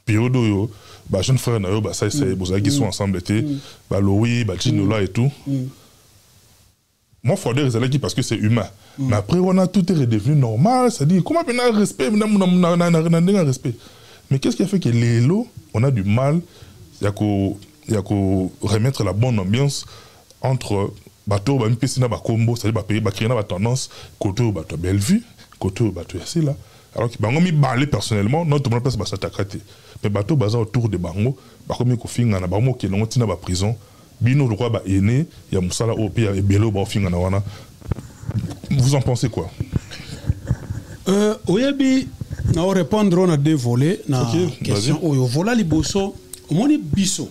période yo bah jeune frère na yo bah ça c'est bozaki qui sont ensemble été bah Louis bah Chinola et tout moi faut dire c'est parce que c'est humain mais après on a tout est redevenu normal ça dit comment on a respect on respect mais qu'est-ce qui a fait que les lots on a du mal il y a qu'au remettre la bonne ambiance entre bateau ba mpesi na ba combo, c'est-à-dire ba pays ba créer na ba tendance côté au bateau Bellevue, côté au bateau ici là. Alors que bango mi balé personnellement, notre monde place ba s'attaquer. Mais bateau baza autour de bango, ba comme ko finga na bango ke longo tina ba prison. Bino le roi ba aîné, ya musala au pays et belo ba finga na wana. Vous en pensez quoi? Oyebi na répondre on a deux volets na question oyo vola liboso omoni biso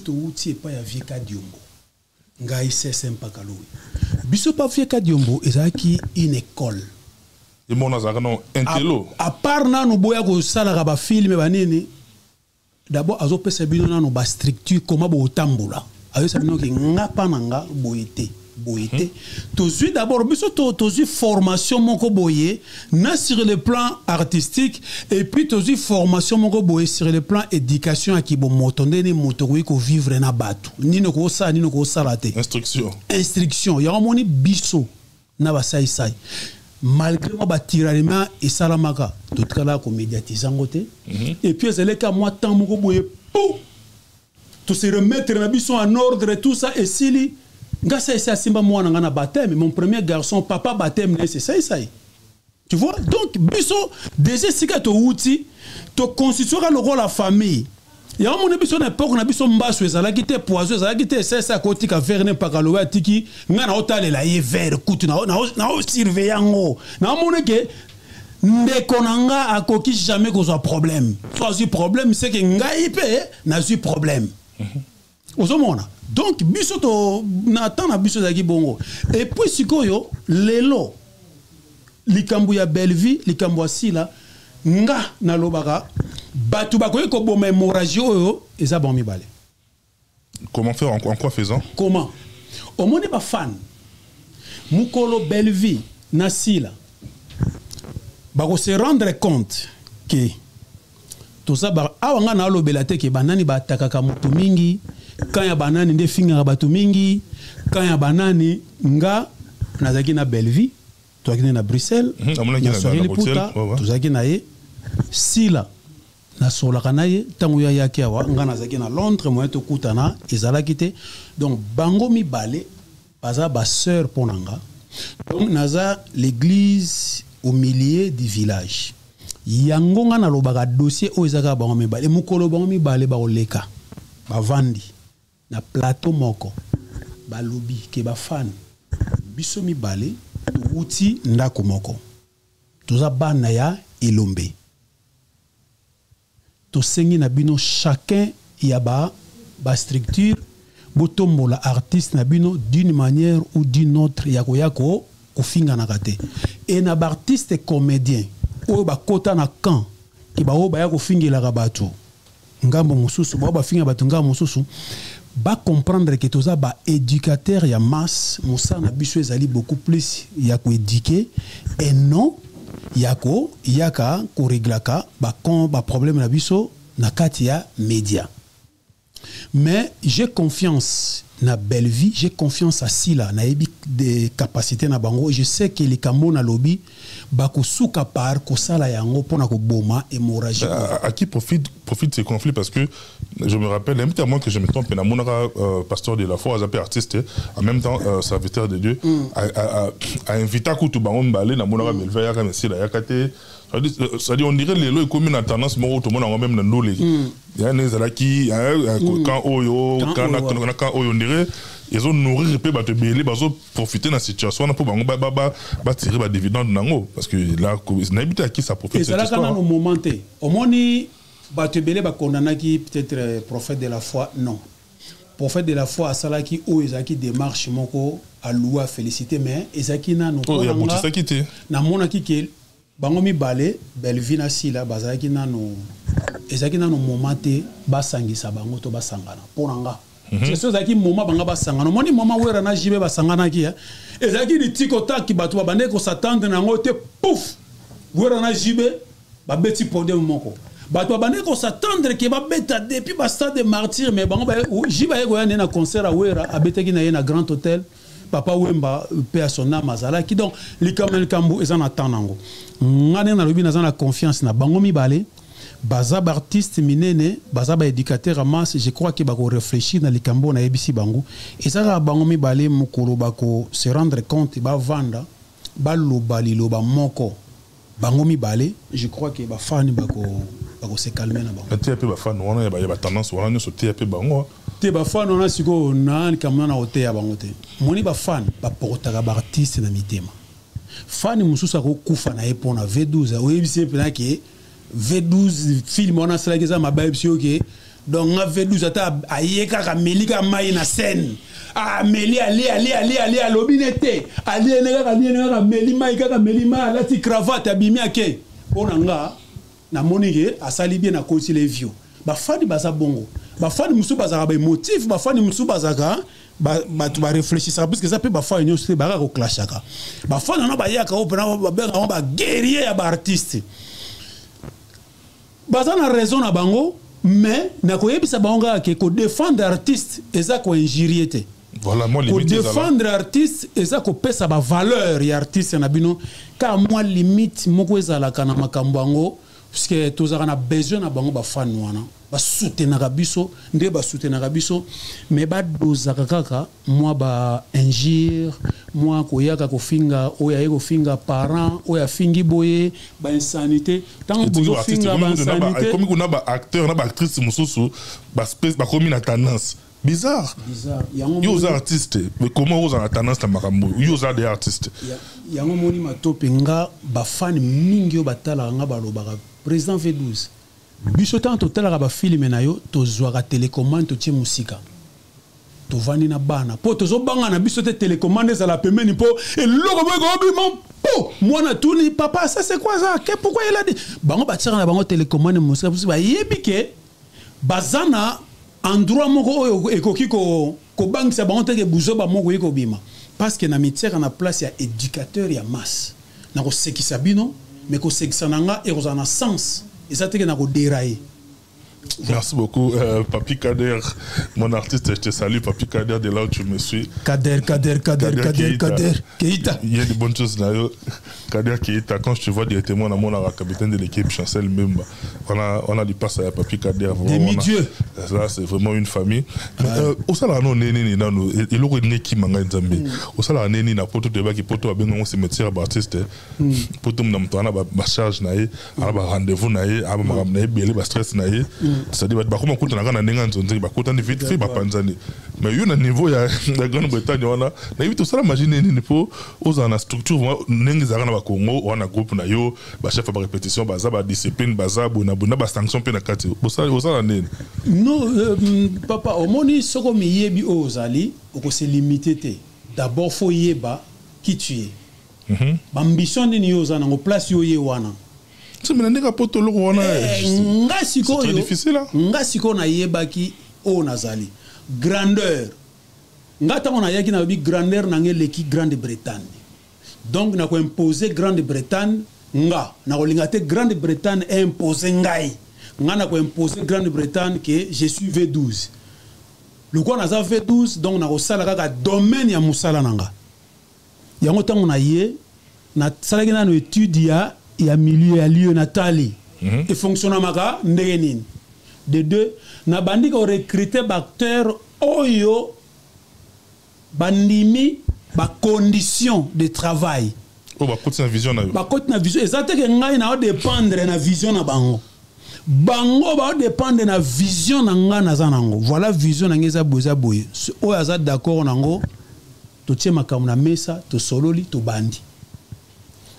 to uti pa ya Vieux Kadiombo ngai sese mpaka lui biso pa Vieux Kadiombo ezaki une école et mon azaka non intello à part na no boya ko sala ba film banini d'abord azo pesa bino na no ba structure comment bo tambola ayo sabino ki ngapa nanga boyete Tozu d'abord biso tozu formation moko boye na sur le plan artistique et puis tozu formation moko boye sur le plan éducation à qui bon motonde ni motokoyi ko vivre na batu nino ko salate instruction ya moni biso na ba sai malgré moi batiralema et salamaka tout kala ko médiatiser ngote et puis zeleka moi temps moko boye pou to se remettre na biso en ordre et tout ça et sili Ngasa essa simba mwana ngana baptême, mon premier garçon papa baptême c'est ça. Tu vois? Donc biso déjà sika to outil to constituera le rôle la famille. Ya mon biso na époque na biso mbaso ezala kité poison ezala kité ça côté ka verne pakalowa tiki ngana otalela ye ver kutu na surveillant na mon ke ndeko nanga akoki jamais ko soit problème. Soit problème c'est que ngai pe na eu problème. Ozomona. Donc biso to natan na biso zaki bongo et puis sikoyo lelo likambu ya Bellevue likambu asila nga na lobaka batu bakoye ko boma hémorragie oyo eza bon mibale. Comment faire en quoi faisant? Comment omoni ba fan mukolo Bellevue na sila bako se rendre compte que tout ça ba awanga na lobela te ke banani ba atakaka mutu mingi. Quand ya banani nde finga bato mingi, quand ya banani nga nazaki na Bellevue, toaki na Bruxelles, na soirée puta, tozaki na ye sila na solaka na ye tango ya yaki awa nga nazaki na Londres moyen to kutana ezalaki te. Donc bango mibale baza ba sœur ponanga. Donc naza l'église au milieu du village. Yango nga na lobaka dossier o ezaka bango mibale mukolo bango mibale ba oleka ba vandi na plateau moko balobi ke ba fan biso mibale uti ndako moko toza bana ya Elombe to sengi na bino chacun ya ba structure botombola artiste na bino d'une manière ou d'une autre yako kofinga na kate et na ba artiste comédien o ba kota na camp ki ba o ba ya kofingela ka bato ngambo mususu ba finga bato ngambo mususu ba comprendre que toza ba éducateur ya masse musa na biso ezali beaucoup plus ya ko éduquer et non yako yaka ko réglaka ba problème na biso na kati ya média. Mais j'ai confiance na Bellevue, j'ai confiance à Sila na ebi des capacités na bango. Je sais que les camo na lobby bako souka par ko sala yango pona ko boma hémorragie. À qui profite ces conflits? Parce que je me rappelle, même à moi que je me trompe, na monara pasteur de la foi, azapé artiste, en même temps serviteur de Dieu, a invité à Koutou Bangon Balé, na monara Bellevue ya kamesi la yakate. C'est-à-dire on dirait les lois communes en tendance mais tout le monde a même dans nos il y a des alaki quand oyo quand oyo on dirait ils ont nourri peu ba te belé ba zo profiter de la situation pour bango ba tirer ba dividende nango parce que là n'habite à qui ça profite cette histoire. Et ça là quand on momenté au moni ba te belé ba condamna qui peut-être prophète de la foi non prophète de la foi asala ki o ezaki démarche moko a louer féliciter mais ezaki na no ko na mona ki ke bango mibale Bellevue na sila bazaki nano ezaki nano momate basangisa bango to basangana ponanga c'est ça ezaki moment banga basangana moni moment wera na jibe basangana ki ezaki di tikota ki bato babande ko s'attendre nango te pouf wera na jibe ba beti podium moko bato babande ko s'attendre ki ba beta depuis ba stade de martyr mais bango ba jibe ego ya na concert a wera abetaki na ye na Grand Hôtel Papa Wemba paix à son âme azala qui donc les kamel kambu ezana tanango ngane na lobi na zana confiance na bango mibale baza ba artiste minene baza ba éducateur à masse je crois que bako réfléchir dans les cambo na ebisi bango et ça bango mibale mukolo bako se rendre compte ba vanda ba loba liloba moko bango mibale je crois que ba fan bako se calmer na bango te pe ba fan wana ya ba tendance wana so te pe bango te ba fan wana siko na kamna na hotel ya bango te moni ba fan ba portaka ba artiste na mitema fan mususa ko kufa na epona V12 o ebisi pe na ke V12 film on a cela que ça m'a ok donc V12 ata ayeka ka melika mai na scène ah meli ali lobinete ali nega meli mai ka meli mai la ti cravate abimi ake pona nga na monike asali bien na kosi les vieux ba fani baza bongo ba fani musu baza ba motif ba fani musu baza ka ba tu ba réfléchir ça parce que ça peut ba fani nyose ba ko clashaka ba fani na ba yaka opena ba guerrier ya ba artiste baza na raison na bango mais na koyebisa bango ke ko défendre artiste eza ko injurier. Voilà moi limite ko défendre artiste eza ko pesa ba valeur ya artiste na bino ka moi limite moko ezala kana makambo yango parce que tozaka na besoin na bango ba fan wana ba soutenir biso nde ba soutenir biso mais ba dozaka kaka moi ba injure moi koyaka ko finga oya ko finga parent oya fingi boye ba insanité tant bozo finga ba insanité comme kuna ba acteur na ba actrice mususu ba space ba komi na tendance bizarre yo za artiste mais comment vous en tendance na makambo yo za des artistes yango moni matope nga ba fan mingi yo batala nga balobaka président V12 biso tanto tala ba film na yo tozwaka télécommande to tie musika to vani na bana po tozo banga na biso te télécommande za la pemeni po et loko boy go bimon po mwana tuni papa ça c'est quoi ça que pourquoi il a dit bango batira na bango télécommande musika ba yebike bazana endroit moko oyo ekoki ko bangisa bango te ke buzo ba moko yeko bima parce que na mitière na place ya éducateur ya masse na ko sekisa bino mais ko sekisa nanga et ko na sens et ça te ke na ko dérailler. Merci beaucoup, Papi Kader, mon artiste, je te salue, Papi Kader, de là où tu me suis. Kader Keita. Il y a des bonnes choses là. Kader Keita, quand je te vois directement dans mon capitaine de l'équipe, Chancel Mbemba, on a du passe à Papi Kader. Demi-dieu. Là, c'est vraiment une famille. Au salaire, non, il y a une équipe manga nzambe. Au salaire, il y a poto de baki poto abengo cimetière artiste. Poto mnamtana ba charge nae, ba rendez-vous nae, ba maram nae, belé ba stress nae. C'est-à-dire que bakoma kuta na kana nenga nzonzi bakota ni vite fait ba panzani mais yo na niveau ya la Grande-Bretagne wana na vite ça imaginer ni po oza na structure nengi za kana ba Congo wana groupe na yo ba chef ba répétition ba za ba discipline ba za bona ba sanction pe na kati oza na nene non papa omoni soko mi yebi ozali oko se limiter te d'abord faut yeba qui tu es ambition ni yo za na place yo ye wana. C'est très difficile là. Nga siko na yebaki o nazali grandeur nga tango na yaki na bi grandeur na ngeleki Grande-Bretagne donc na ko imposer Grande-Bretagne nga na ko lingate Grande-Bretagne imposer ngai nga na ko imposer Grande-Bretagne que je suis V12 le quoi na za V12 donc na ko sala kaka domaine ya musala nanga yango tango na ye na sala ki na no étude ya milieu ya lieu natali et fonctionnement ndenge nini de deux na bandi ko recruter acteur oyo bandimi ba condition de travail ba côté na vision na yo ba côté na vision exacte que ngai na dépendre na vision na bango ba dépendre na vision na nga na zanango voilà vision na ngeza boye oyo aza d'accord nango to tie makambo na mesa to sololi to bandi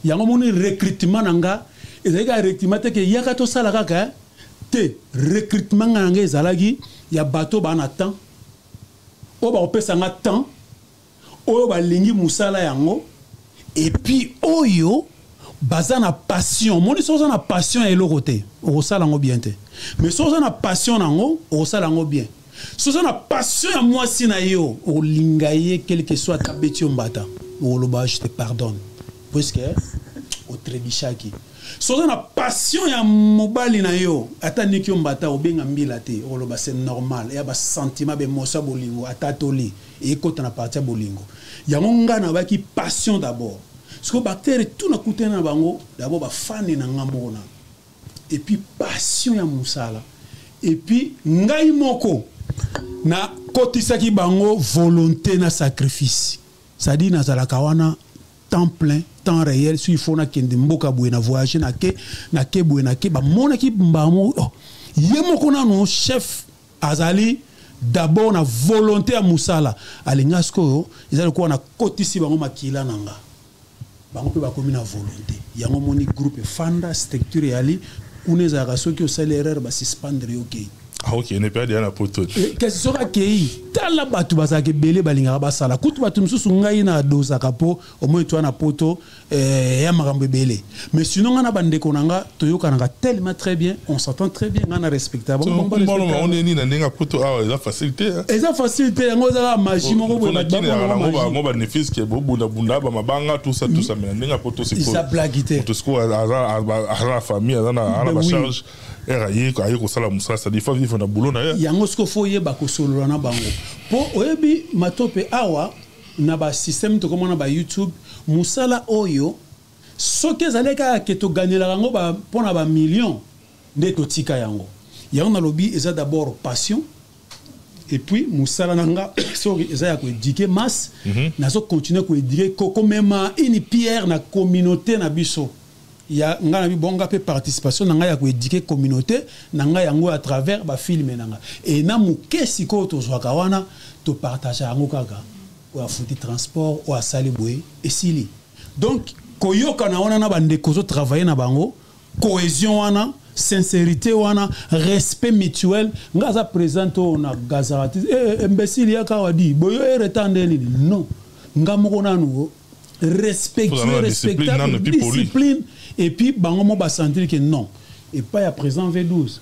yango moni recrutement nanga ezalika recrutement te ke yaka to sala kaka te recrutement nanga ezalaki ya bato ba na temps o ba opesa nga temps o ba lingi musala yango et puis oyo baza na passion moni so na passion et l'autre o sala ngo bien te mais so na passion nango o sala ngo bien so na passion ya moi si na yo o lingaye quel que soit ta beti mbata o loba je te pardonne parce que au trebichaki so na passion ya mobali na yo ata niki mbata obenga mbila te oloba c'est normal ya ba sentiment be mosa bolingo ata toli e kota na partia bolingo yango nga na baki passion d'abord parce que bactérie tout na kutena bango d'abord ba fani na ngamona et puis passion ya musala et puis ngai moko na kotisaki bango volonté na sacrifice ça dit na zalaka wana temps plein temps réel si il faut na kende mboka boye na voyager na ke boye na ke ba mona ki mbamo ye moko na no chef azali d'abord na volonté ya musala alinga sko ezali ko na kotisi bango makila nanga bango pe ba komi na volonté yango moni groupe fanda structure yali kuneza rasoki osali erreur ba suspendre yoke. Ah ok, n'est pas bien la poto. Qu'est-ce sera qui tala batu bazake belé balinga basala kutu batu mususu ngai na doza kapo au moins toi na poto ya makambe belé mais sinon ngana bande konanga toyoka nanga tellement très bien on s'entend très bien ngana respectable on est ni na ndenga poto ah la facilité eza facilité yango za magie moko boye mo ba bénéfice que bobunda bunda ba mabanga tout ça mais ndenga poto c'est ça blaguité tout ce quoi à la famille à la charge eraye ko sala musala ça dit faut vivre na boulot na yango sko foye ba ko solo na bango po oyebi matope awa na ba système to komona ba YouTube musala oyo soki ezaleka ke to gagnela yango ba pona ba millions nde to tika yango yango na lobi eza d'abord passion et puis musala nanga sorry eza ya ko éduquer masse na so continuer ko éduquer ko même une pierre na communauté na biso ya ngana bi bonga pe participation nanga ya ko éduquer communauté nanga yango à travers ba film nanga et na mukesi ko to zwaka wana to partager yango kaka ou a fouti transport ou a sali boye et sili donc koyoka na wana na bande kozo travailler na bango cohésion wana sincérité wana respect mutuel ngaza présente na gazarati imbécile ya kawadi boyo retande ni non ngamoko nanu respectueux respectable discipline et puis bango mo ba sentir que non et pas à présent V12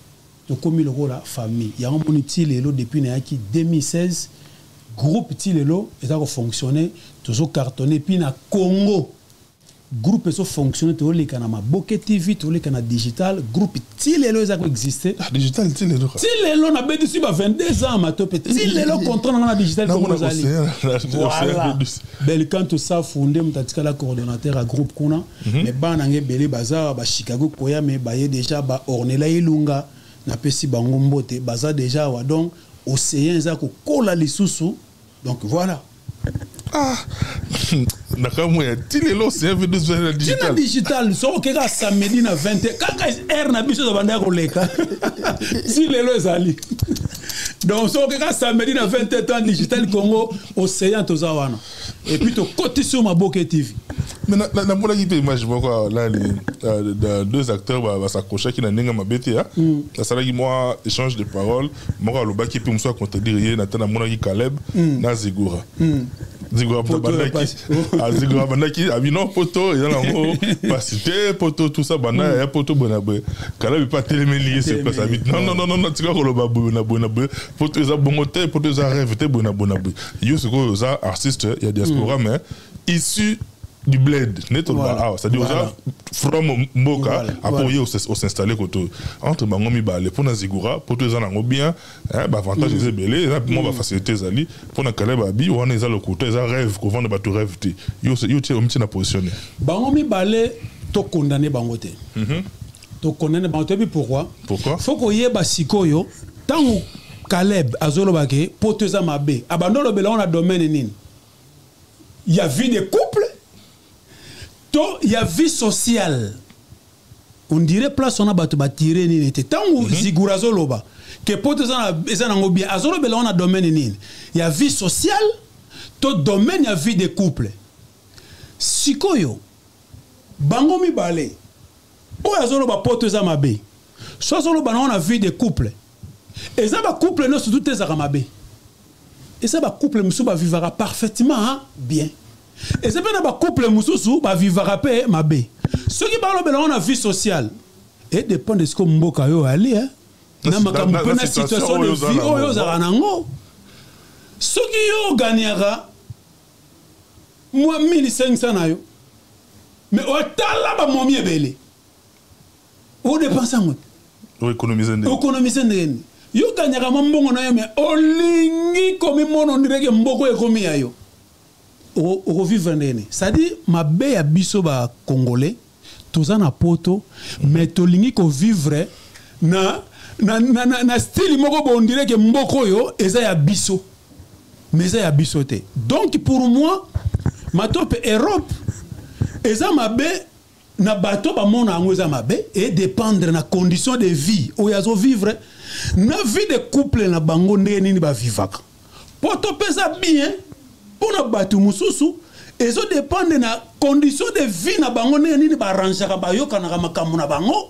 to komi le rôle la famille ya on moni lelo depuis na yaki 2016 groupe Tilelo est à fonctionner toujours cartonné puis na Congo groupe est fonctionner to le kana Maboke TV to le kana digital groupe Tilelo est à exister digital Tilelo na bedu si ba 22 ans ma top Tilelo contrat na digital comme nous allons voilà bel quand ça fondé mtatika la coordonnateur à groupe kuna mais bana nge belé bazar ba Chicago koya mais ba déjà ba ornela ilunga na pesi bango mbote baza déjà wa donc océan za ko kola lisusu donc voilà ah nakamo ya Tilelo c'est V12 digital digital so ke ka samedi na 20 kaka r na biso za banda ko leka Tilelo ezali donc so ke ka samedi na 20 temps digital Congo océan toza wana et puis to côté sur Maboke TV mais na mona qui image beaucoup là les deux acteurs va s'accrocher qui na ninga mabete ya ça là qui moi échange de paroles moi le baki puis moi contredire na tana mona qui Caleb na Zigura Zigura bandaki abino poto il y a là pas cité poto tout ça banda ya poto bonabe Caleb pas tellement lié c'est pas ça non tu vois ko lo bonabe poto za bongote poto za rêve te bonabe yo ce ko za artiste il y a diaspora mais issu du bled net voilà. C'est-à-dire voilà. From Mboka après au s'installer entre bangomi balé pour na Zigura pour tous en bien bah avantage c'est belé là moi va faciliter zali pour na Caleb abi on est à le côté ça rêve qu'on vend ba tout rêve ti yo tu na positionné bangomi balé to condamner bangote to condamner bangote pourquoi faut ko yeba sikoyo tant Caleb azolo bake pour tous en mabe abandonne le on a domaine nini il y a vie de couple il y a vie sociale. On dirait place on a battu bâtir ni n'était tant ou Zigura zoloba que pote ça n'a bien azolo bela on a domaine ni il y a vie sociale to domaine il y a vie de couple sikoyo bango mi balé o azolo ba pote ça mabe so zolo ba on a vie de couple et ça ba couple no surtout tes mabe et ça ba couple musu ba vivra parfaitement bien. Et c'est pas un couple mususu ba vivra pe mabe. Ce qui parle de on a vie sociale et dépend de ce que mboka yo ali hein. Na makambo na situation de vie oyo za nango. Ce qui yo gagnera moi 1500 na yo. Mais o tala ba momi ebele. O dépense en o économiser ndeni. Yo gagnera mbongo na yo mais olingi comme mono ndireke mboko ekomi ya yo. Au revivre ndene ça dit mabe ya biso ba congolais toza na poto mais tolingi ko vivre na style moko bon dirait que mboko yo eza ya biso mais eza ya biso te. Donc pour moi matope Europe eza mabe na bato ba mona ngo eza mabe et dépendre na condition de vie o yazo vivre na vie de couple na bango ndenge nini ba vivaka poto pesa bien pour na bato mususu ezo dépendre na condition de vie na bango ndenge nini ba arrangera ba yokana makambo na bango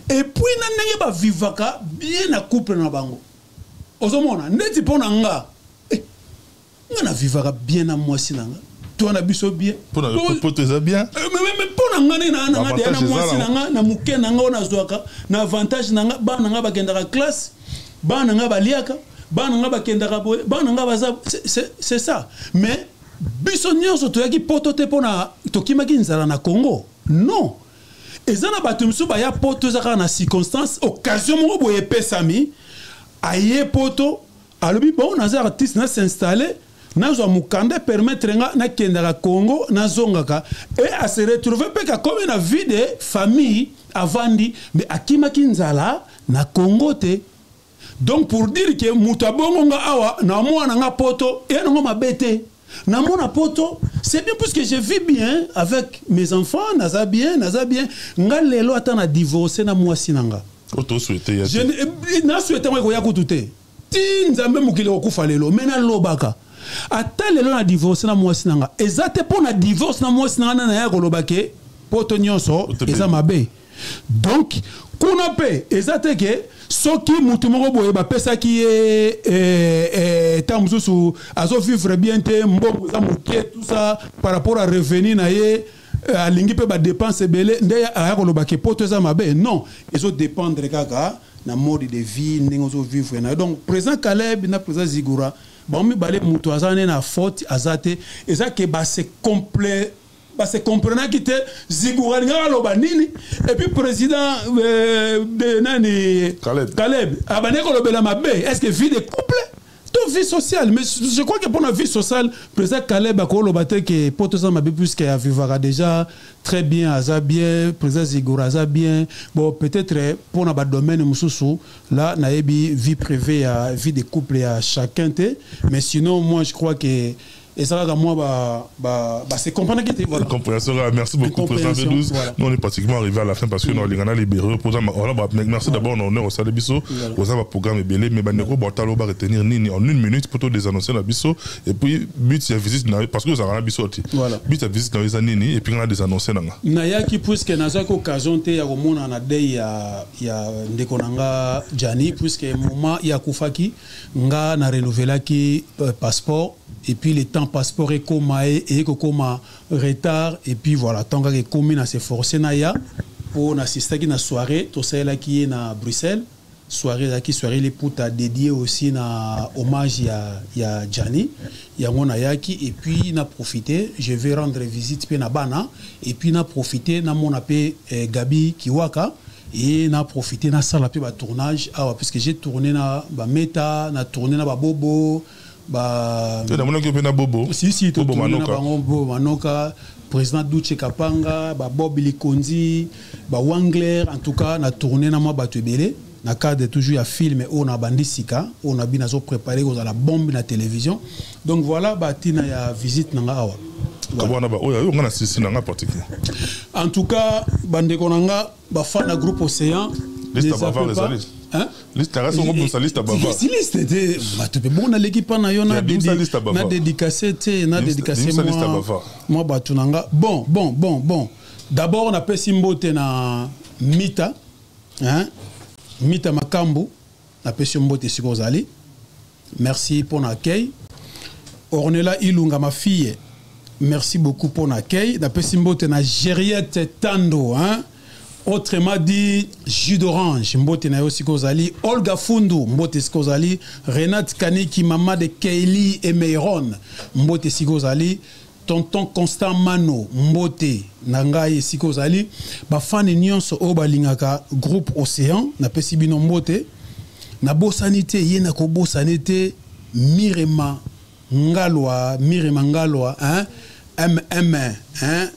et puis na ndenge ba vivaka bien na couple na bango ozomona ndeti pona nga nga na vivaka bien na mwasi nanga toi na biso bien pour tes bien mais pour nga na mwasi nanga na muke nanga ona zwaka na avantage nanga ba nanga bakendaka classe ba nanga baliaka ba nanga bakendaka boye ba nanga baza c'est ça mais biso nyonso toyaki poto te pona tokimaki nzala na Congo non ezana bato msu ba ya poto zaka na circonstance occasion moko boye pesami aye poto alobi bon naza artiste na s'installer nazo mukanda permettre nga na kendaka Congo na zongaka et à se retrouver peka comme une vie de famille avandi mais akimaki nzala na Congo te. Donc pour dire que mutabongo nga awa na mwana nga poto et ngo mabete na mona poto c'est bien parce que je vis bien avec mes enfants naza bien nga lelo ata na divorcer na mwasi nanga auto souhaiter ya je na souhaiter ngo ya kutute ti nzambe mukile okufa lelo mena lobaka ata lelo na divorce na mwasi nanga ezate po na divorce na mwasi nanga na ya kolobake poto nyonso eza mabe donc kuna pe ezate ke soki mutu moko boye bapesaki ye tamususu azo vivre bien te mbongo za muke tout ça par rapport à revenu na ye alingi pe ba dépense belé nde ya kolobake poto eza mabe non ezo dépendre kaka na mode de vie ndenge ozo vivre na donc président Caleb na président Zigura bami balé mutu azane na faute azate eza ke ba se complet ba se comprendre ki te Zigura nga loba nini et puis président de nani Caleb abane ko lobela mabe est-ce que vie de couple to vie sociale mais je crois que pour la vie sociale président Caleb a ko loba te que poto ça mabe puisque a vivra déjà très bien aza bien président Zigura aza bien bon peut-être pour na ba domaine mususu là na yebi vie privée à vie de couple à chacun te mais sinon moi je crois que et ça va moi c'est comprendre que voilà compréhension. Merci beaucoup président B12 voilà. Nous on est pratiquement arrivé à la fin parce que nous on a libéré pour ça merci d'abord on est au salle biso aux un programme belé mais bandeko botalo ba retenir ni en 1 minute pour tout désannoncer la biso et puis but c'est visite parce que ça va biso voilà but c'est visite dans les années et puis on a désannoncer nanga na yaki puisque na za occasion te ya komona na day ya ndeko nanga Jani puisque moment ya kufaki nga na renouvelaki passeport et puis le temps passeport est comme retard et puis voilà tant que comme na se forcer na ya pour assister qui na soirée tout ça là qui est na Bruxelles soirée les puta dédié aussi na hommage ya Jani ya ngona yaki et puis na profiter je vais rendre visite pe na bana et puis na profiter na mon appel Gabi Kiwaka et na profiter na salle pe ba tournage parce que j'ai tourné na ba Meta na tourné na ba Bobo ba Bobo si Bobo Manoka président Douche Kapanga ba Bob Likonzi ba Wangler en tout cas na tourné na moi batu belé na cadre toujours ya film on a bandisika on a bien préparé aux la bombe na télévision donc voilà ba tina ya visite nanga awa en tout cas bande konanga ba fan na groupe Océan liste bavard les hein liste raso comme ça liste bavard liste de bato pe bon na l'équipe na yo na dédicacé te na dédicacé moi bato nanga bon d'abord on appelle Simbote na Mita hein Mita Makambu na pesi Mbote sikozali merci pour l'accueil Ornella Ilunga ma fille merci beaucoup pour l'accueil na pesi Mbote na Gériette Tando hein autrement dit jus d'orange Mbote na aussi kozali Olga Fundu Mbote sikozali Renate Kaniki maman de Keili et Meyron Mbote sikozali tonton Constant Mano Mbote nangai sikozali ba fan nyonso o balingaka groupe Océan na pesi bino Mbote na bosanité yena ko bosanité Mirema Ngalwa hein MM hein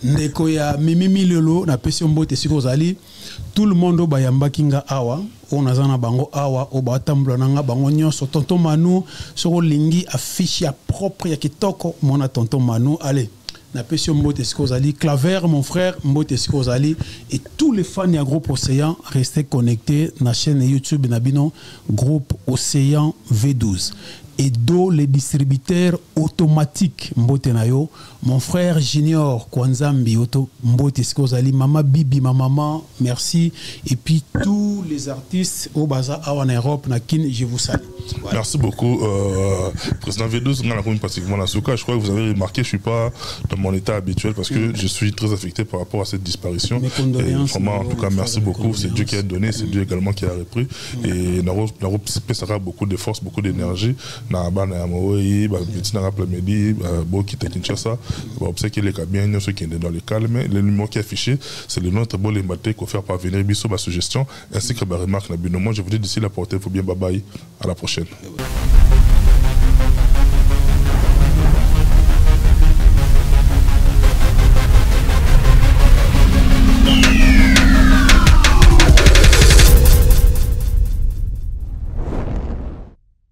ndeko ya Mimi Lelo na pesi mbote siko zali tout le monde bayamba kinga awa on azana bango awa o batambula nanga bango nyonso tonton Manu soko lingi affiche ya propre ya kitoko mona tonton Manu allez na pesi mbote siko zali Claver mon frère mbote siko zali et tous les fans ya groupe Océan restez connectés na chaîne YouTube Nabino groupe Océan V12 et do les distributeurs automatiques mbote nayo mon frère Junior Kwanzambi auto mbote skozali mama Bibi ma maman merci et puis tous les artistes au baza en Europe na kin je vous salue. Voilà. Merci beaucoup président V12 on a la pratiquement la souka je crois que vous avez remarqué je suis pas dans mon état habituel parce que je suis très affecté par rapport à cette disparition et vraiment en tout cas merci beaucoup c'est Dieu qui a donné c'est Dieu également qui a repris et Naro ça a beaucoup de force beaucoup d'énergie na bana ya moyi ba petit na après-midi bo qui était Kinshasa ba observer les cabines ceux qui sont dans le calme le numéro qui est affiché c'est le notre bon limbaté qu'on faire parvenir biso ba suggestion ainsi que ba remarque na bino moi je vous dis d'ici la portée faut bien bye bye à la prochaine.